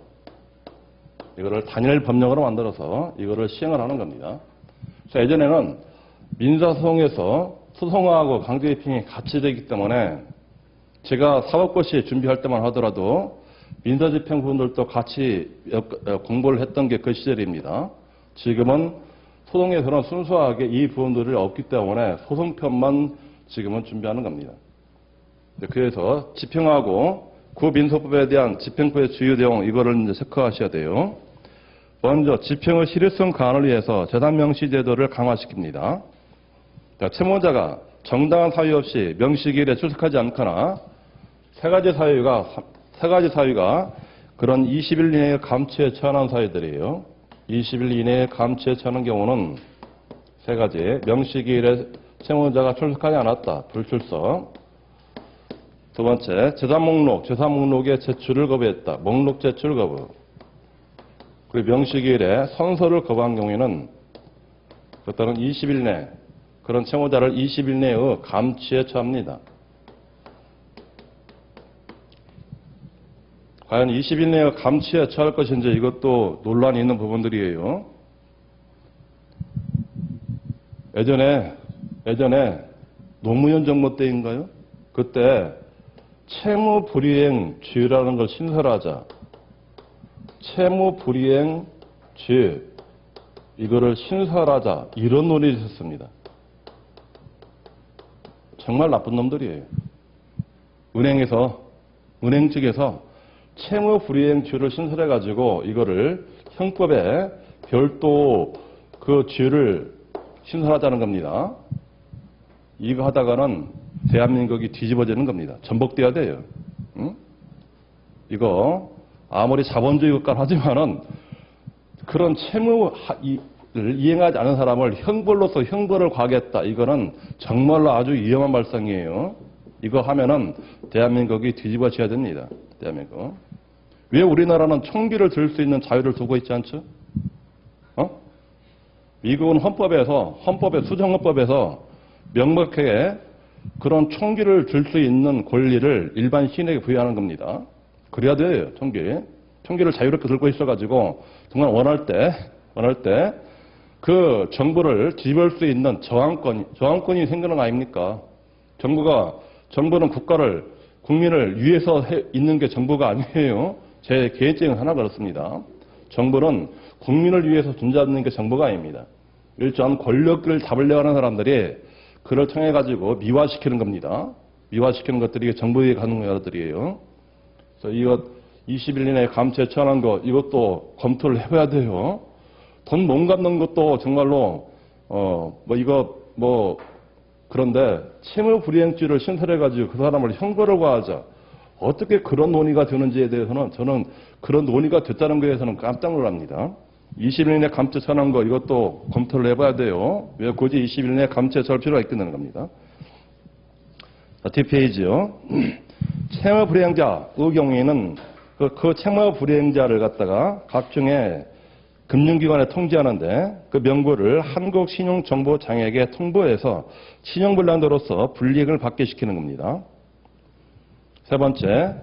이거를 단일 법령으로 만들어서 이거를 시행을 하는 겁니다. 자, 예전에는 민사소송에서 소송하고 강제집행이 같이 되기 때문에 제가 사법고시 준비할 때만 하더라도 민사집행 부분들도 같이 공부를 했던 게 그 시절입니다. 지금은 소송에서는 순수하게 이 부분들이 없기 때문에 소송편만 지금은 준비하는 겁니다. 그래서 집행하고 구민소법에 대한 집행법의 주요 내용 이거를 이제 체크하셔야 돼요. 먼저 집행의 실효성 강화를 위해서 재산 명시 제도를 강화시킵니다. 자, 채무자가 정당한 사유 없이 명시기일에 출석하지 않거나 세 가지 사유가 그런 20일 이내에 감치에 처한한 사유들이에요. 20일 이내에 감치에 처한 경우는 세 가지. 명시기일에 채무자가 출석하지 않았다. 불출석. 두 번째, 재산 목록의 제출을 거부했다. 목록 제출 거부. 그리고 명시기일에 선서를 거부한 경우에는 그것들은 20일 내 그런 채무자를 20일 내의 감치에 처합니다. 과연 20일 내에 감치에 처할 것인지 이것도 논란이 있는 부분들이에요. 예전에 노무현 정부 때인가요? 그때 채무 불이행 죄라는 걸 신설하자. 채무 불이행 죄 이거를 신설하자 이런 논의를 했습니다. 정말 나쁜 놈들이에요. 은행 측에서 채무 불이행 죄를 신설해가지고 이거를 형법에 별도 그 죄를 신설하자는 겁니다. 이거 하다가는 대한민국이 뒤집어지는 겁니다. 전복돼야 돼요. 응? 이거 아무리 자본주의 국가를 하지만은 그런 채무를 이행하지 않은 사람을 형벌로서 형벌을 과하겠다. 이거는 정말로 아주 위험한 발상이에요. 이거 하면은 대한민국이 뒤집어져야 됩니다. 대한민국. 왜 우리나라는 총기를 들 수 있는 자유를 두고 있지 않죠? 미국은 수정헌법에서 명백하게 그런 총기를 들 수 있는 권리를 일반 시민에게 부여하는 겁니다. 그래야 돼요, 총기를 자유롭게 들고 있어가지고 정말 원할 때 그 정부를 뒤집을 수 있는 저항권이 생기는 거 아닙니까? 정부는 국민을 위해서 있는 게 정부가 아니에요. 제 개인적인 하나 그렇습니다. 정부는 국민을 위해서 존재하는 게 정부가 아닙니다. 일정한 권력을 잡으려고 하는 사람들이 그를 통해 가지고 미화시키는 겁니다. 미화시키는 것들이 정부에 가는 것들이에요. 그래서 이것 20일 이내에 감치에 처한한 거 이것도 검토를 해봐야 돼요. 돈 못 갚는 것도 정말로 그런데 채무 불이행죄를 신설해 가지고 그 사람을 형벌을 가하자. 어떻게 그런 논의가 되는지에 대해서는 저는 그런 논의가 됐다는 것에 대해서는 깜짝 놀랍니다. 20일 이내 감치에 처한 거 이것도 검토를 해봐야 돼요. 왜 굳이 20일 이내 감치에 처할 필요가 있겠다는 겁니다. 자, 뒷페이지요. 채무 불이행자의 경우에는 그 채무 불이행자를 갖다가 각종의 금융기관에 통지하는데 그 명부를 한국신용정보장에게 통보해서 신용불량자로서 불이익을 받게 시키는 겁니다. 세 번째,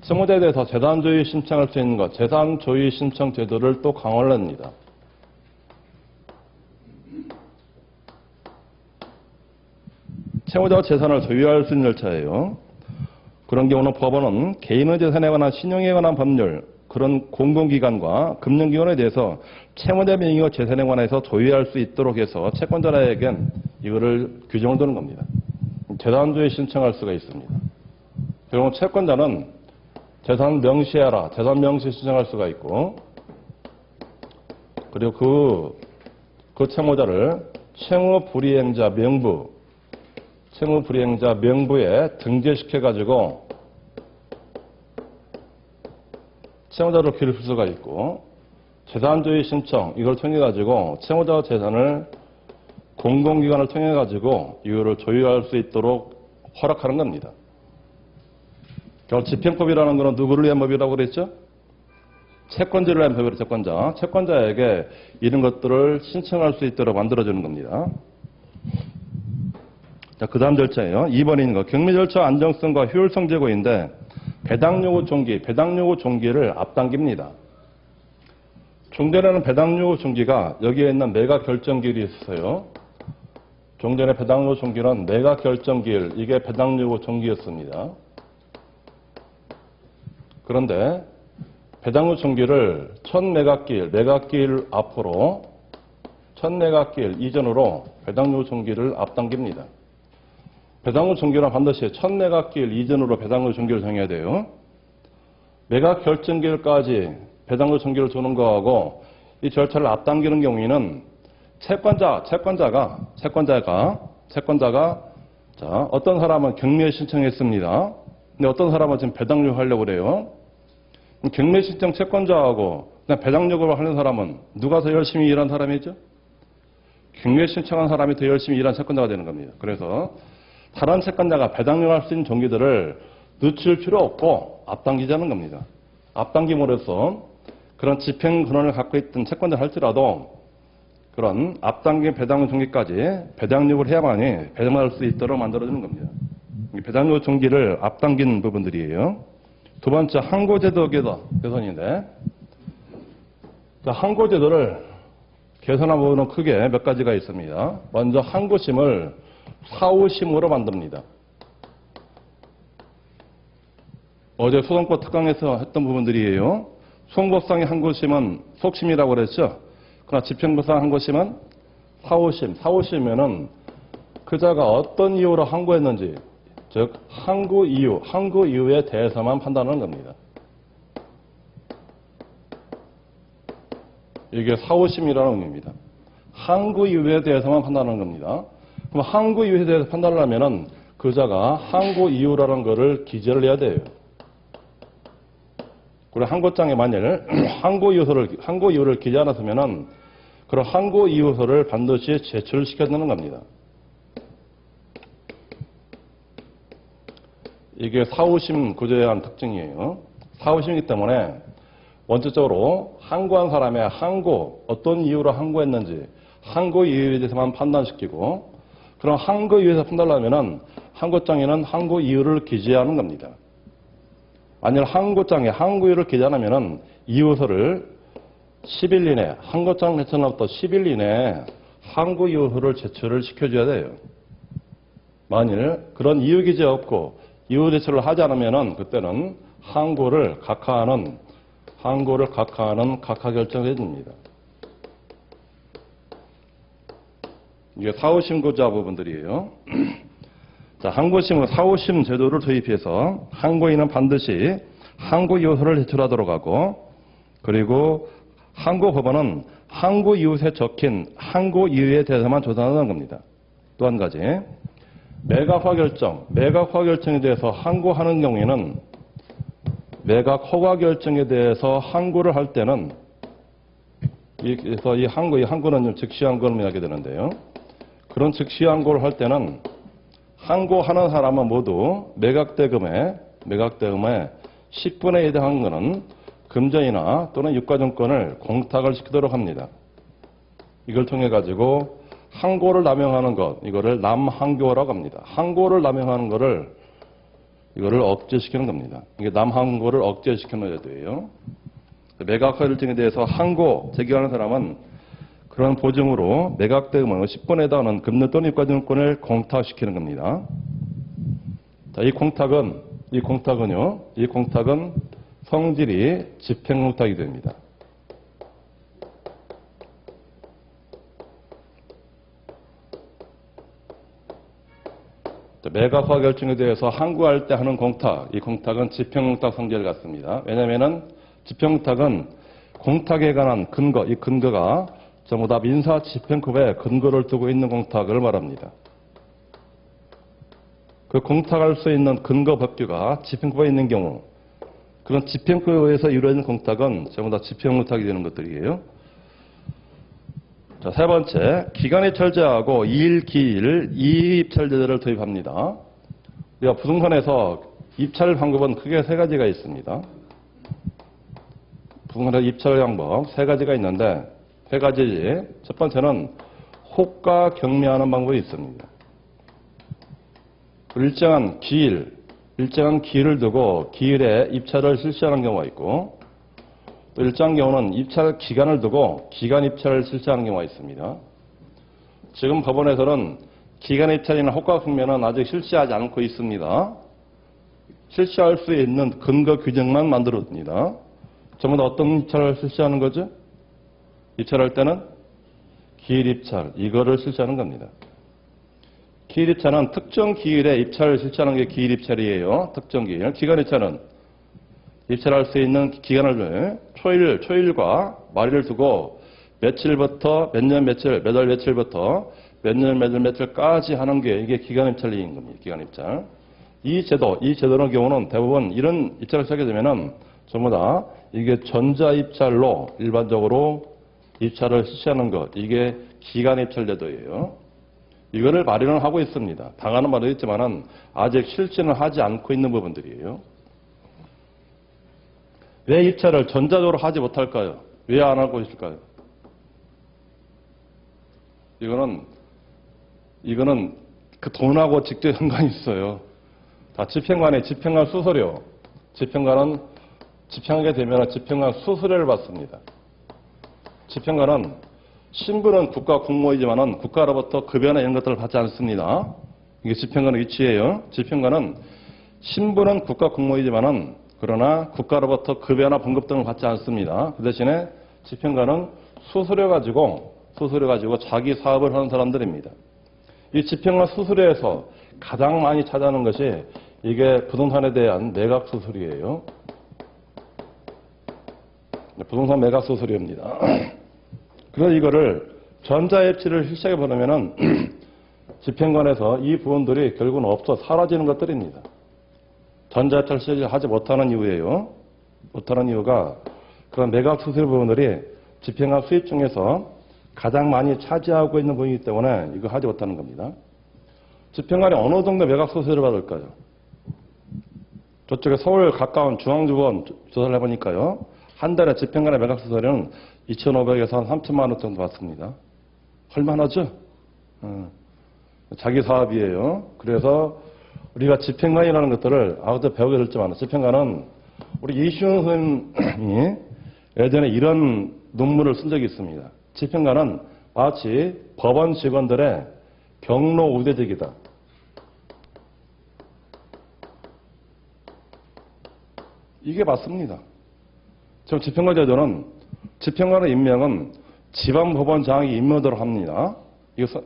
채무자에 대해서 재산조위 신청할 수 있는 것, 재산조위 신청 제도를 또 강화를 합니다. 채무자가 재산을 소유할 수 있는 절차예요. 그런 경우는 법원은 개인의 재산에 관한 신용에 관한 법률, 그런 공공기관과 금융기관에 대해서 채무자 명의의 재산에 관해서 조회할 수 있도록 해서 채권자에겐 이거를 규정을 두는 겁니다. 재산조회 신청할 수가 있습니다. 그리고 채권자는 재산 명시해라, 재산 명시 신청할 수가 있고 그리고 그 채무자를 채무불이행자 명부에 등재시켜가지고 채무자로 기를 풀 수가 있고, 재산조회 신청, 이걸 통해가지고 채무자 재산을 공공기관을 통해가지고 이거를 조율할 수 있도록 허락하는 겁니다. 집행법이라는 것은 누구를 위한 법이라고 그랬죠? 채권자를 위한 법이죠, 채권자. 채권자에게 이런 것들을 신청할 수 있도록 만들어주는 겁니다. 자, 그 다음 절차예요. 2번인 거. 경미 절차 안정성과 효율성 제고인데, 배당 요구 종기를 앞당깁니다. 종전에는 배당 요구 종기가 여기에 있는 매각 결정기일이 있어요. 종전의 배당 요구 종기는 매각 결정기일, 이게 배당 요구 종기였습니다. 그런데 배당 요구 종기를 매각기일 앞으로, 매각기일 이전으로 배당 요구 종기를 앞당깁니다. 배당 요구 종기는 반드시 매각기일 이전으로 배당 요구 종기를 정해야 돼요. 매각 결정기일까지 배당 요구 종기를 주는 거하고 이 절차를 앞당기는 경우에는 채권자가 자, 어떤 사람은 경매 신청했습니다. 근데 어떤 사람은 지금 배당 요구하려고 그래요. 경매 신청 채권자하고 그냥 배당 요구를 하는 사람은 누가 더 열심히 일한 사람이죠? 경매 신청한 사람이 더 열심히 일한 채권자가 되는 겁니다. 그래서 다른 채권자가 배당 요구할 수 있는 종기들을 늦출 필요 없고 앞당기자는 겁니다. 앞당김으로써 그런 집행 권한을 갖고 있던 채권자 할지라도 그런 앞당긴 배당 종기까지 배당 요구를 해야만이 배당할 수 있도록 만들어주는 겁니다. 배당 요구 종기를 앞당긴 부분들이에요. 두 번째, 항고제도 개선인데, 자, 항고제도를 개선한 부분은 크게 몇 가지가 있습니다. 먼저 항고심을 사후심으로 만듭니다. 어제 소송법 특강에서 했던 부분들이에요. 송법상의 항고심은 속심이라고 그랬죠. 그러나 집행법상 항고심은 사후심. 사후심이면은 그자가 어떤 이유로 항고했는지, 즉 항고 이유에 대해서만 판단하는 겁니다. 이게 사후심이라는 의미입니다. 항고 이유에 대해서만 판단하는 겁니다. 그럼 항고 이유에 대해서 판단을 하면은 그자가 항고 이유라는 것을 기재를 해야 돼요. 그리고 항고장에 만일 항고 이유를 기재 안 했으면은 그런 항고 이유서를 반드시 제출시켜야 되는 겁니다. 이게 사후심 구조에 대한 특징이에요. 사후심이기 때문에 원칙적으로 항고한 사람의 어떤 이유로 항고했는지 항고 이유에 대해서만 판단시키고, 그런 항고 이유에서 판단을 하면은 항고장에는 항고 이유를 기재하는 겁니다. 만약 항고장에 항고 이유를 기재 안 하면은 이유서를 10일 이내, 항고장 개천으로부터 10일 이내에 항고 이유서를 제출을 시켜줘야 돼요. 만일 그런 이유 기재 없고 이유 제출을 하지 않으면은 그때는 항고를 각하하는 각하 결정을 해줍니다. 이게 사후심 구조 부분들이에요. 자, 항고심은 사후심 제도를 도입해서 항고인은 반드시 항고 이유서를 제출하도록 하고, 그리고 항고법원은 항고 이유서에 적힌 항고 이유에 대해서만 조사하는 겁니다. 또 한 가지, 매각 허가 결정에 대해서 항고하는 경우에는 매각 허가 결정에 대해서 항고를 할 때는 그래서 이 항고는 즉시 항고를 하게 되는데요. 그런 즉시 항고를 할 때는 항고하는 사람은 모두 매각대금의 10분의 1에 해당하는 것은 금전이나 또는 유가증권을 공탁을 시키도록 합니다. 이걸 통해 가지고 항고를 남용하는 것, 이거를 남항고라고 합니다. 항고를 남용하는 이거를 억제시키는 겁니다. 이게 남항고를 억제시키는 제도예요. 매각 결정에 대해서 항고 제기하는 사람은 그런 보증으로 매각대금은 10분에 해당하는 금전 또는 유가증권을 공탁시키는 겁니다. 자, 이 공탁은 성질이 집행공탁이 됩니다. 매각 허가 결정에 대해서 항고할 때 하는 공탁, 이 공탁은 집행공탁 성질을 갖습니다. 왜냐하면은 집행공탁은 공탁에 관한 근거, 이 근거가 전부 다 민사집행법에 근거를 두고 있는 공탁을 말합니다. 그 공탁할 수 있는 근거 법규가 집행법에 있는 경우 그런 집행법에 의해서 이루어진 공탁은 전부 다 집행공탁이 되는 것들이에요. 자, 세 번째, 기간입찰 제하고 이일기일 이입찰 제도를 도입합니다. 우리가 부동산에서 입찰 방법은 크게 세 가지가 있습니다. 부동산의 입찰 방법 세 가지가 있는데 세 가지지. 첫 번째는 호가 경매하는 방법이 있습니다. 일정한 기일을 두고 기일에 입찰을 실시하는 경우가 있고 또 일정한 경우는 입찰 기간을 두고 기간 입찰을 실시하는 경우가 있습니다. 지금 법원에서는 기간 입찰이나 호가 경매는 아직 실시하지 않고 있습니다. 실시할 수 있는 근거 규정만 만들어둡니다. 전부 다 어떤 입찰을 실시하는 거죠? 입찰할 때는 기일 입찰, 이거를 실시하는 겁니다. 기일 입찰은 특정 기일에 입찰을 실시하는 게 기일 입찰이에요. 특정 기일. 기간 입찰은 입찰할 수 있는 기간을 초일과 말일을 두고 며칠부터 몇 년 며칠, 몇 월 며칠부터 몇 년 몇 월 며칠까지 하는 게 이게 기간 입찰인 겁니다. 기간 입찰. 이 제도의 경우는 대부분 이런 입찰을 시작하게 되면은 전부 다 이게 전자 입찰로 일반적으로 입찰을 실시하는 것, 이게 기간 입찰 제도예요. 이거를 마련을 하고 있습니다. 당하는 말도 있지만은 아직 실시는 하지 않고 있는 부분들이에요. 왜 입찰을 전자적으로 하지 못할까요? 왜 안 하고 있을까요? 이거는 그 돈하고 직접 연관이 있어요. 다 집행관의 집행관 수수료. 집행관은 집행하게 되면 집행관 수수료를 받습니다. 집행관은 신분은 국가 공무원이지만은 국가로부터 급여나 이런 것들을 받지 않습니다. 이게 집행관의 위치예요. 집행관은 신분은 국가 공무원이지만은 그러나 국가로부터 급여나 봉급 등을 받지 않습니다. 그 대신에 집행관은 수수료 가지고 자기 사업을 하는 사람들입니다. 이 집행관 수수료에서 가장 많이 차지하는 것이 이게 부동산에 대한 매각 수수료예요. 부동산 매각 수수료입니다. 그래서 이거를 전자입찰을 실시하게 보내면은 집행관에서 이 부분들이 결국은 없어 사라지는 것들입니다. 전자입찰 실시하지 못하는 이유예요. 못하는 이유가 그런 매각 수수료 부분들이 집행관 수입 중에서 가장 많이 차지하고 있는 부분이기 때문에 이거 하지 못하는 겁니다. 집행관이 어느 정도 매각 수수료를 받을까요? 저쪽에 서울 가까운 중앙주건 조사를 해보니까요. 한 달에 집행관의 매각 수수료는 2,500에서 한 3천만 원 정도 받습니다. 할만하죠? 자기 사업이에요. 그래서 우리가 집행관이라는 것들을 아무도 배우게 될지만 집행관은 우리 이시훈 선생님이 예전에 이런 논문을 쓴 적이 있습니다. 집행관은 마치 법원 직원들의 경로 우대직이다. 이게 맞습니다. 지금 집행관 제도는 집행관의 임명은 지방법원장이 임명하도록 합니다. 이거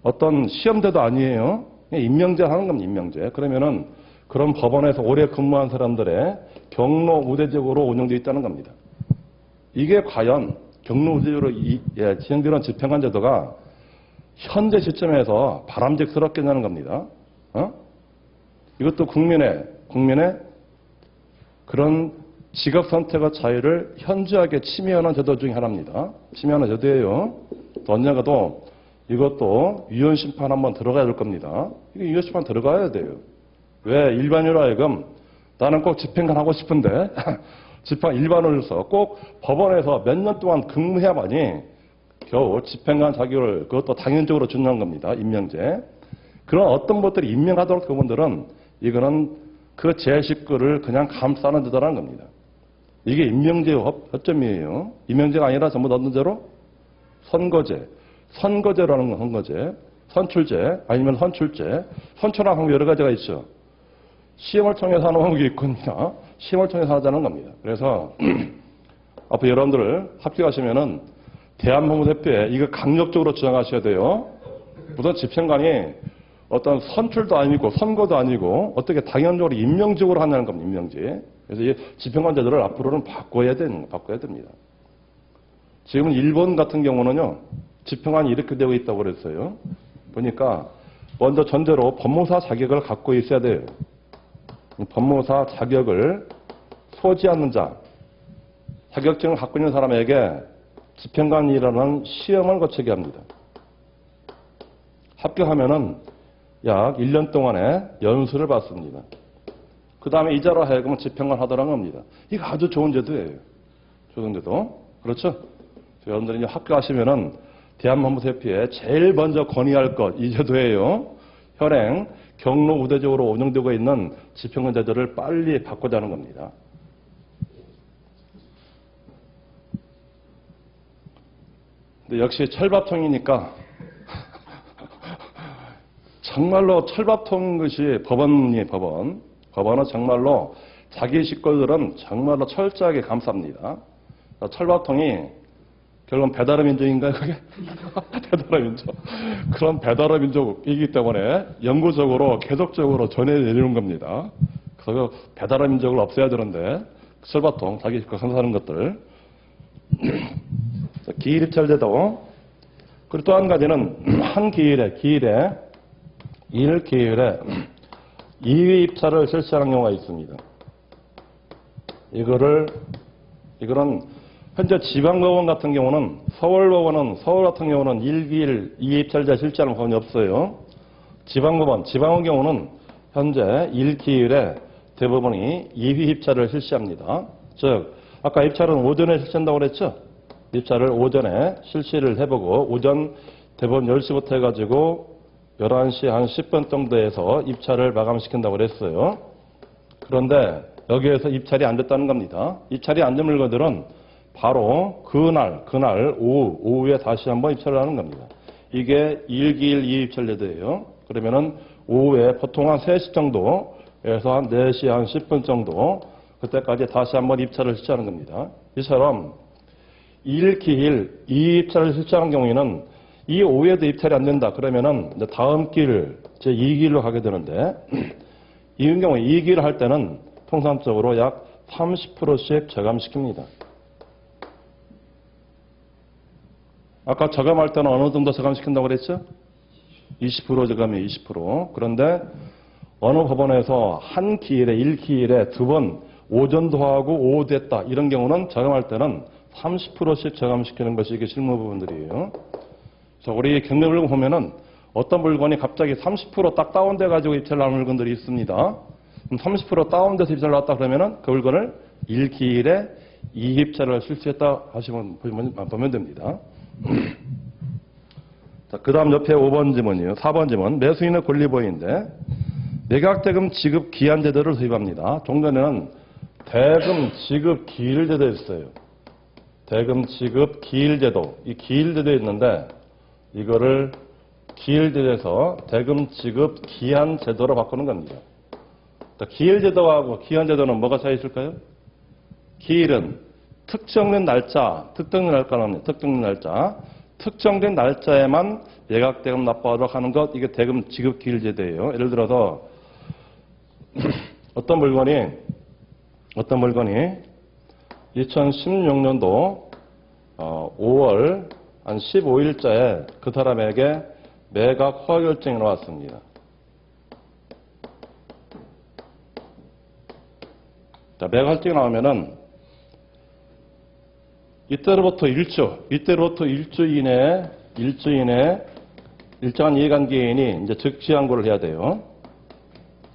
어떤 시험제도 아니에요. 그냥 임명제 하는 겁니다. 임명제. 그러면은 그런 법원에서 오래 근무한 사람들의 경로 우대적으로 운영되어 있다는 겁니다. 이게 과연 경로 우대적으로 진행되는 집행관 제도가 현재 시점에서 바람직스럽겠냐는 겁니다. 이것도 국민의 그런 직업 선택의 자유를 현저하게 침해하는 제도 중에 하나입니다. 침해하는 제도예요. 또 언젠가도 이것도 위헌 심판 한번 들어가야 될 겁니다. 이게 위헌 심판 들어가야 돼요. 왜 일반인으로 하여금 나는 꼭 집행관 하고 싶은데 일반으로서 꼭 법원에서 몇 년 동안 근무해야만이 겨우 집행관 자격을 그것도 당연적으로 준다는 겁니다. 임명제. 그런 어떤 것들이 임명하도록 그분들은 이거는 그 제19를 그냥 감싸는 제도라는 겁니다. 이게 임명제의 허점이에요. 임명제가 아니라 전부 넣는 대로 선거제라는 건 선거제, 선출제 아니면 선출제, 선출하는 방법 여러 가지가 있죠. 시험을 통해서 하는 방법이 있거든요. 시험을 통해서 하자는 겁니다. 그래서 앞으로 여러분들 합격하시면은 대한법무대표에 이거 강력적으로 주장하셔야 돼요. 우선 집행관이 어떤 선출도 아니고 선거도 아니고 어떻게 당연적으로 임명적으로 하냐는 겁니다. 임명제. 그래서 이 집행관 제도를 앞으로는 바꿔야 됩니다. 지금 일본 같은 경우는요, 집행관이 이렇게 되어 있다고 그랬어요. 보니까 먼저 전제로 법무사 자격을 갖고 있어야 돼요. 법무사 자격을 소지하는 자, 자격증을 갖고 있는 사람에게 집행관이라는 시험을 거치게 합니다. 합격하면은 약 1년 동안의 연수를 받습니다. 그 다음에 이자로 하여금 집행관 하도록 합니다. 이거 아주 좋은 제도예요. 좋은 제도. 그렇죠? 여러분들이 이제 합격하시면은 대한법무사협회에 제일 먼저 건의할 것, 이 제도예요. 현행 경로 우대적으로 운영되고 있는 집행관 제도를 빨리 바꾸자는 겁니다. 근데 역시 철밥통이니까 정말로 철밥통인 것이 법원이에요, 법원. 법원은 정말로 자기 식구들은 정말로 철저하게 감쌉니다. 철밥통이 결국은 배달의 민족인가요, 그게? 배달의 민족. 그런 배달의 민족이기 때문에 영구적으로, 계속적으로 전해내리는 겁니다. 그래서 배달의 민족을 없애야 되는데, 철밥통, 자기 식구 감사하는 것들. 기일입찰제도. 그리고 또 한 가지는 한 기일에 2회 입찰을 실시하는 경우가 있습니다. 이거는 현재 지방법원 같은 경우는 서울 같은 경우는 1기일 2회 입찰제 실시하는 법원이 없어요. 지방법원 경우는 현재 1기일에 대법원이 2회 입찰을 실시합니다. 즉 아까 입찰은 오전에 실시한다고 그랬죠? 입찰을 오전에 실시를 해보고 오전 대법원 10시부터 해가지고 11시 한 10분 정도에서 입찰을 마감시킨다고 그랬어요. 그런데 여기에서 입찰이 안 됐다는 겁니다. 입찰이 안 된 물건들은 바로 그날 오후에 다시 한번 입찰을 하는 겁니다. 이게 1기일 2입찰 제도예요. 그러면은 오후에 보통 한 3시 정도에서 한 4시 한 10분 정도 그때까지 다시 한번 입찰을 실시하는 겁니다. 이처럼 1기일 2입찰을 실시하는 경우에는 이 오후에도 입찰이 안 된다. 그러면은 다음 길 제2기일로 가게 되는데 이 경우에 2기일 할 때는 통상적으로 약 30%씩 저감시킵니다. 아까 저감할 때는 어느 정도 저감시킨다고 그랬죠? 20% 저감이에요. 20%. 그런데 어느 법원에서 한 기일에 1기일에 2번 오전도 하고 오후도 했다. 이런 경우는 저감할 때는 30%씩 저감시키는 것이 이게 실무 부분들이에요. 그래서 우리 경매물건 보면은 어떤 물건이 갑자기 30% 다운돼 가지고 입찰을 하는 물건들이 있습니다. 그럼 30% 다운돼서 입찰을 했다 그러면은 그 물건을 1기일에 2입찰을 실시했다 하시면 보면 됩니다. 자, 그 다음 옆에 5번 지문이요. 4번 지문. 매수인의 권리보호인데 매각대금 지급 기한 제도를 도입합니다. 종전에는 대금 지급 기일 제도였어요. 대금 지급 기일 제도. 이 기일 제도에 있는데 이거를 기일 제도에서 대금 지급 기한 제도로 바꾸는 겁니다. 기일 제도하고 기한 제도는 뭐가 차이 있을까요? 기일은 특정된 날짜, 특정된 날짜에만 매각대금 납부하도록 하는 것, 이게 대금 지급 기일 제도예요. 예를 들어서 어떤 물건이 2016년도 5월 한 15일자에 그 사람에게 매각 허가 결정이 나왔습니다. 자, 매각 결정이 나오면은 이때로부터 1주 이내에 일정한 이해관계인이 이제 즉시항고를 해야 돼요.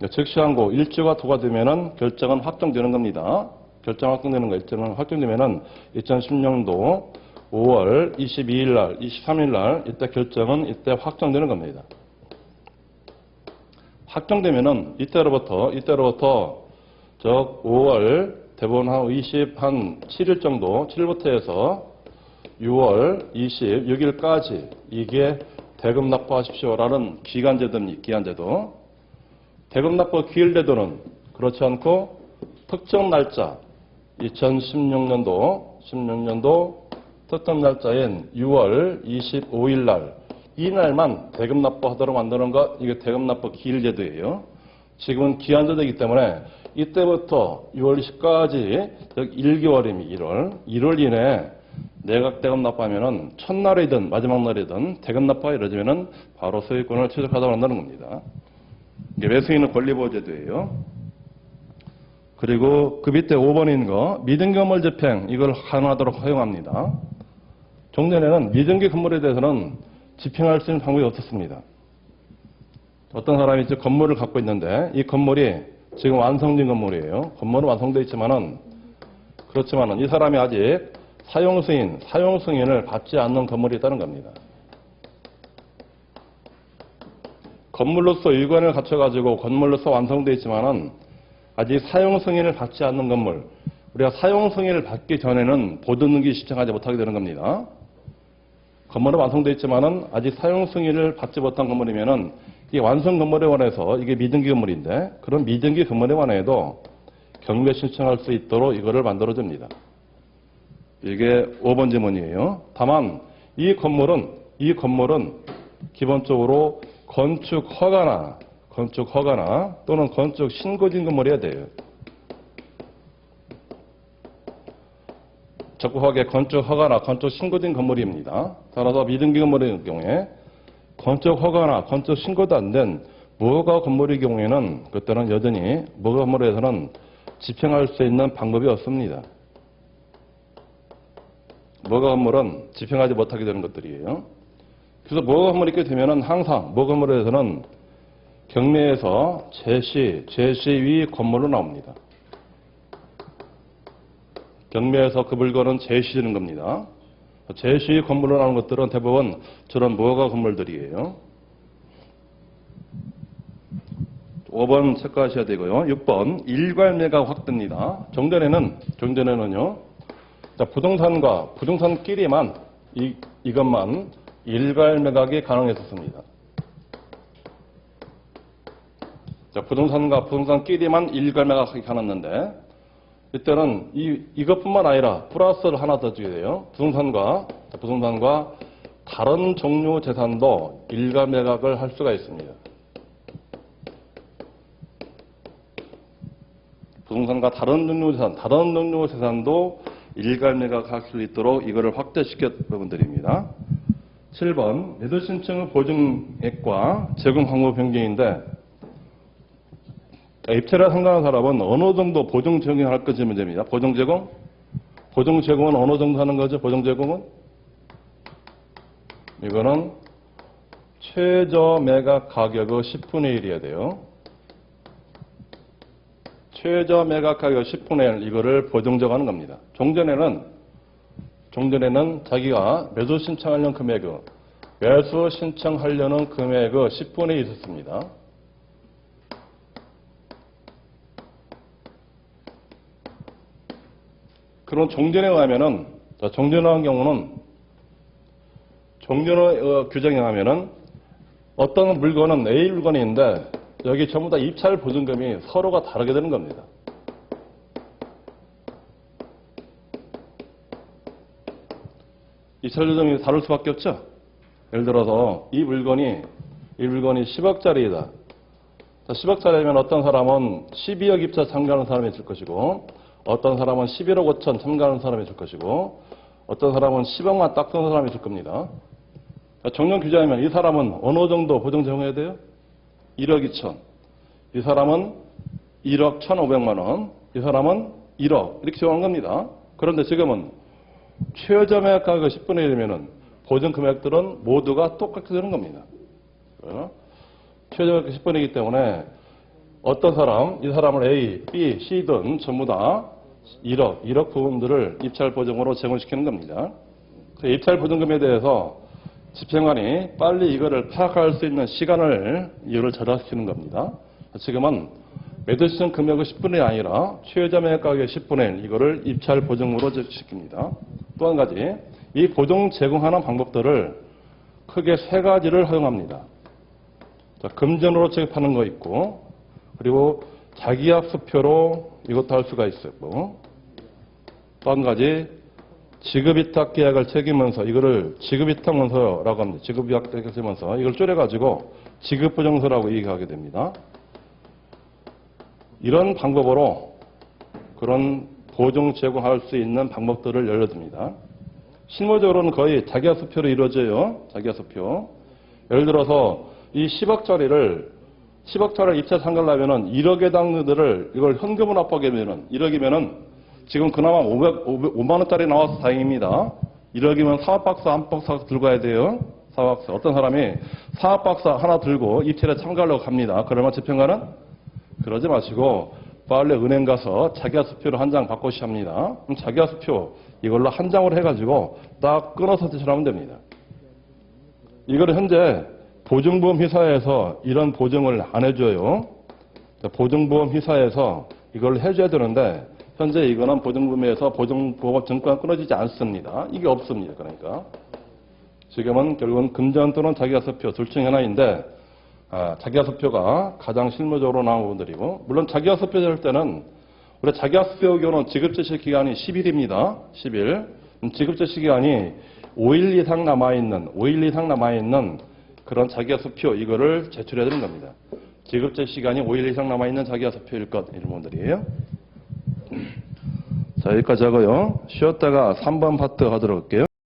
즉시항고 1주가 도과되면은 결정은 확정되는 겁니다. 결정 확정되는 거, 일정은 확정되면은 2016년도 5월 22일 날, 23일 날 이때 결정은 이때 확정되는 겁니다. 확정되면은 이때로부터 5월 대부분 한 27일 정도, 7일부터 해서 6월 26일까지 이게 대금 납부하십시오라는 기한제도. 대금 납부 기일제도는 그렇지 않고 특정 날짜, 2016년도 특정 날짜인 6월 25일 날, 이 날만 대금 납부하도록 만드는 것, 이게 대금 납부 기일제도예요. 지금은 기한제되기 때문에 이때부터 6월 10까지 1개월이면 1월 이내에 내각 대금 납부하면은 첫날이든 마지막 날이든 대금 납부가 이루어지면은 바로 소유권을 취득하도록 한다는 겁니다. 이게 매수인은 권리보호제도예요. 그리고 그 밑에 5번인 거 미등기 건물 집행 이걸 가능하도록 허용합니다. 종전에는 미등기 건물에 대해서는 집행할 수 있는 방법이 없었습니다. 어떤 사람이 이제 건물을 갖고 있는데 이 건물이 지금 완성된 건물이에요. 건물은 완성되어 있지만은 그렇지만은 이 사람이 아직 사용 승인을 받지 않는 건물이 있다는 겁니다. 건물로서 일관을 갖춰가지고 건물로서 완성되어 있지만은 아직 사용 승인을 받지 않는 건물, 우리가 사용 승인을 받기 전에는 보증등기 신청하지 못하게 되는 겁니다. 건물은 완성되어 있지만은 아직 사용 승인을 받지 못한 건물이면은 이 완성 건물에 관해서 이게 미등기 건물인데 그런 미등기 건물에 관해도 경매 신청할 수 있도록 이거를 만들어줍니다. 이게 5번 지문이에요. 다만 이 건물은 기본적으로 건축 허가나 또는 건축 신고진 건물이어야 돼요. 적법하게 건축 허가나 건축 신고진 건물입니다. 따라서 미등기 건물의 경우에 건축 허가나 건축 신고도 안 된 무허가 건물의 경우에는 그때는 여전히 무허가 건물에서는 집행할 수 있는 방법이 없습니다. 무허가 건물은 집행하지 못하게 되는 것들이에요. 그래서 무허가 건물이 있게 되면은 항상 무허가 건물에서는 경매에서 제시위 건물로 나옵니다. 경매에서 그 물건은 제시되는 겁니다. 제시 건물로 나오는 것들은 대부분 저런 무허가 건물들이에요. 5번 체크하셔야 되고요. 6번 일괄 매각 확대입니다. 종전에는요. 자, 부동산끼리만 이것만 일괄 매각이 가능했었습니다. 자, 부동산끼리만 일괄 매각이 가능했는데 이때는 이것뿐만 아니라 플러스를 하나 더 주게 돼요. 부동산과 다른 종류 재산도 일괄 매각을 할 수가 있습니다. 부동산과 다른 종류 재산도 일괄 매각할 수 있도록 이거를 확대시켰던 부분들입니다. 7번 매도 신청의 보증액과 제공 방법 변경인데 입찰에 참가하는 사람은 어느 정도 보증 제공할 것이 문제입니다. 보증 제공은 어느 정도 하는 거죠? 보증 제공은 이거는 최저 매각 가격의 10분의 1이어야 돼요. 최저 매각 가격 10분의 1 이거를 보증 제공하는 겁니다. 종전에는 자기가 매수 신청하려는 금액의 10분의 1 있었습니다. 그런 종전에 의하면은, 종전의 경우는, 종전의 규정에 의하면은, 어떤 물건은 A 물건이 있는데, 여기 전부 다 입찰 보증금이 서로가 다르게 되는 겁니다. 입찰 보증금이 다를 수밖에 없죠? 예를 들어서, 이 물건이 10억짜리이다. 10억짜리면 어떤 사람은 12억 입찰 참가하는 사람이 있을 것이고, 어떤 사람은 11억 5천 참가하는 사람이 있을 것이고 어떤 사람은 10억만 딱 쓰는 사람이 있을 겁니다. 정년 규제하면 이 사람은 어느 정도 보증 제공해야 돼요? 1억 2천. 이 사람은 1억 1,500만 원. 이 사람은 1억. 이렇게 제공한 겁니다. 그런데 지금은 최저 매각 가격 10분의 1이면은 보증 금액들은 모두가 똑같게 되는 겁니다. 최저 매각 10분의 1이기 때문에 어떤 사람, 이 사람을 A, B, C든 전부 다 1억 부분들을 입찰 보증으로 제공시키는 겁니다. 입찰 보증금에 대해서 집행관이 빨리 이거를 파악할 수 있는 이거를 절약시키는 겁니다. 지금은 매도 시점 금액의 10분의 1이 아니라 최저 매각 가격의 10분의 1 이거를 입찰 보증으로 시킵니다. 또 한 가지, 이 보증 제공하는 방법들을 크게 3가지를 허용합니다. 금전으로 지급하는 거 있고 그리고 자기약 수표로 이것도 할 수가 있었고 또 한 가지 지급위탁 계약을 책임면서 이거를 지급위탁문서라고 합니다. 지급위탁 책임면서 이걸 줄여가지고 지급보증서라고 얘기하게 됩니다. 이런 방법으로 그런 보증 제공할 수 있는 방법들을 열려듭니다. 실무적으로는 거의 자기야 수표로 이루어져요. 자기야 수표. 예를 들어서 이 10억짜리를 입찰 상가려면은 1억의 당들을 이걸 현금으로 납부하게 되면은 1억이면은 지금 그나마 5만 원짜리 나와서 다행입니다. 1억이면 사업박스 한 박스 들고 가야 돼요. 사업박스. 어떤 사람이 사업박스 하나 들고 입찰에 참가하려고 갑니다. 그러면 집행관은 그러지 마시고 빨리 은행 가서 자기야 수표로 한 장 바꿔시 합니다. 그럼 자기야 수표 이걸로 한 장으로 해가지고 딱 끊어서 제출하면 됩니다. 이거를 현재 보증보험 회사에서 이런 보증을 안 해줘요. 보증보험 회사에서 이걸 해줘야 되는데 현재 이거는 보증보험에서 보증보험 증권 끊어지지 않습니다. 이게 없습니다. 그러니까 지금은 결국은 금전 또는 자기야 수표 둘 중 하나인데 자기야 수표가 가장 실무적으로 나온 부분들이고 물론 자기야 수표 될 때는 우리 자기야 수표 경우는 지급제시 기간이 10일입니다. 10일. 지급제시 기간이 5일 이상 남아있는 그런 자기야 수표 이거를 제출해야 되는 겁니다. 지급제 시간이 5일 이상 남아있는 자기야 수표일 것 이런 분들이에요. 자 여기까지 하고요. 쉬었다가 3번 파트 하도록 할게요.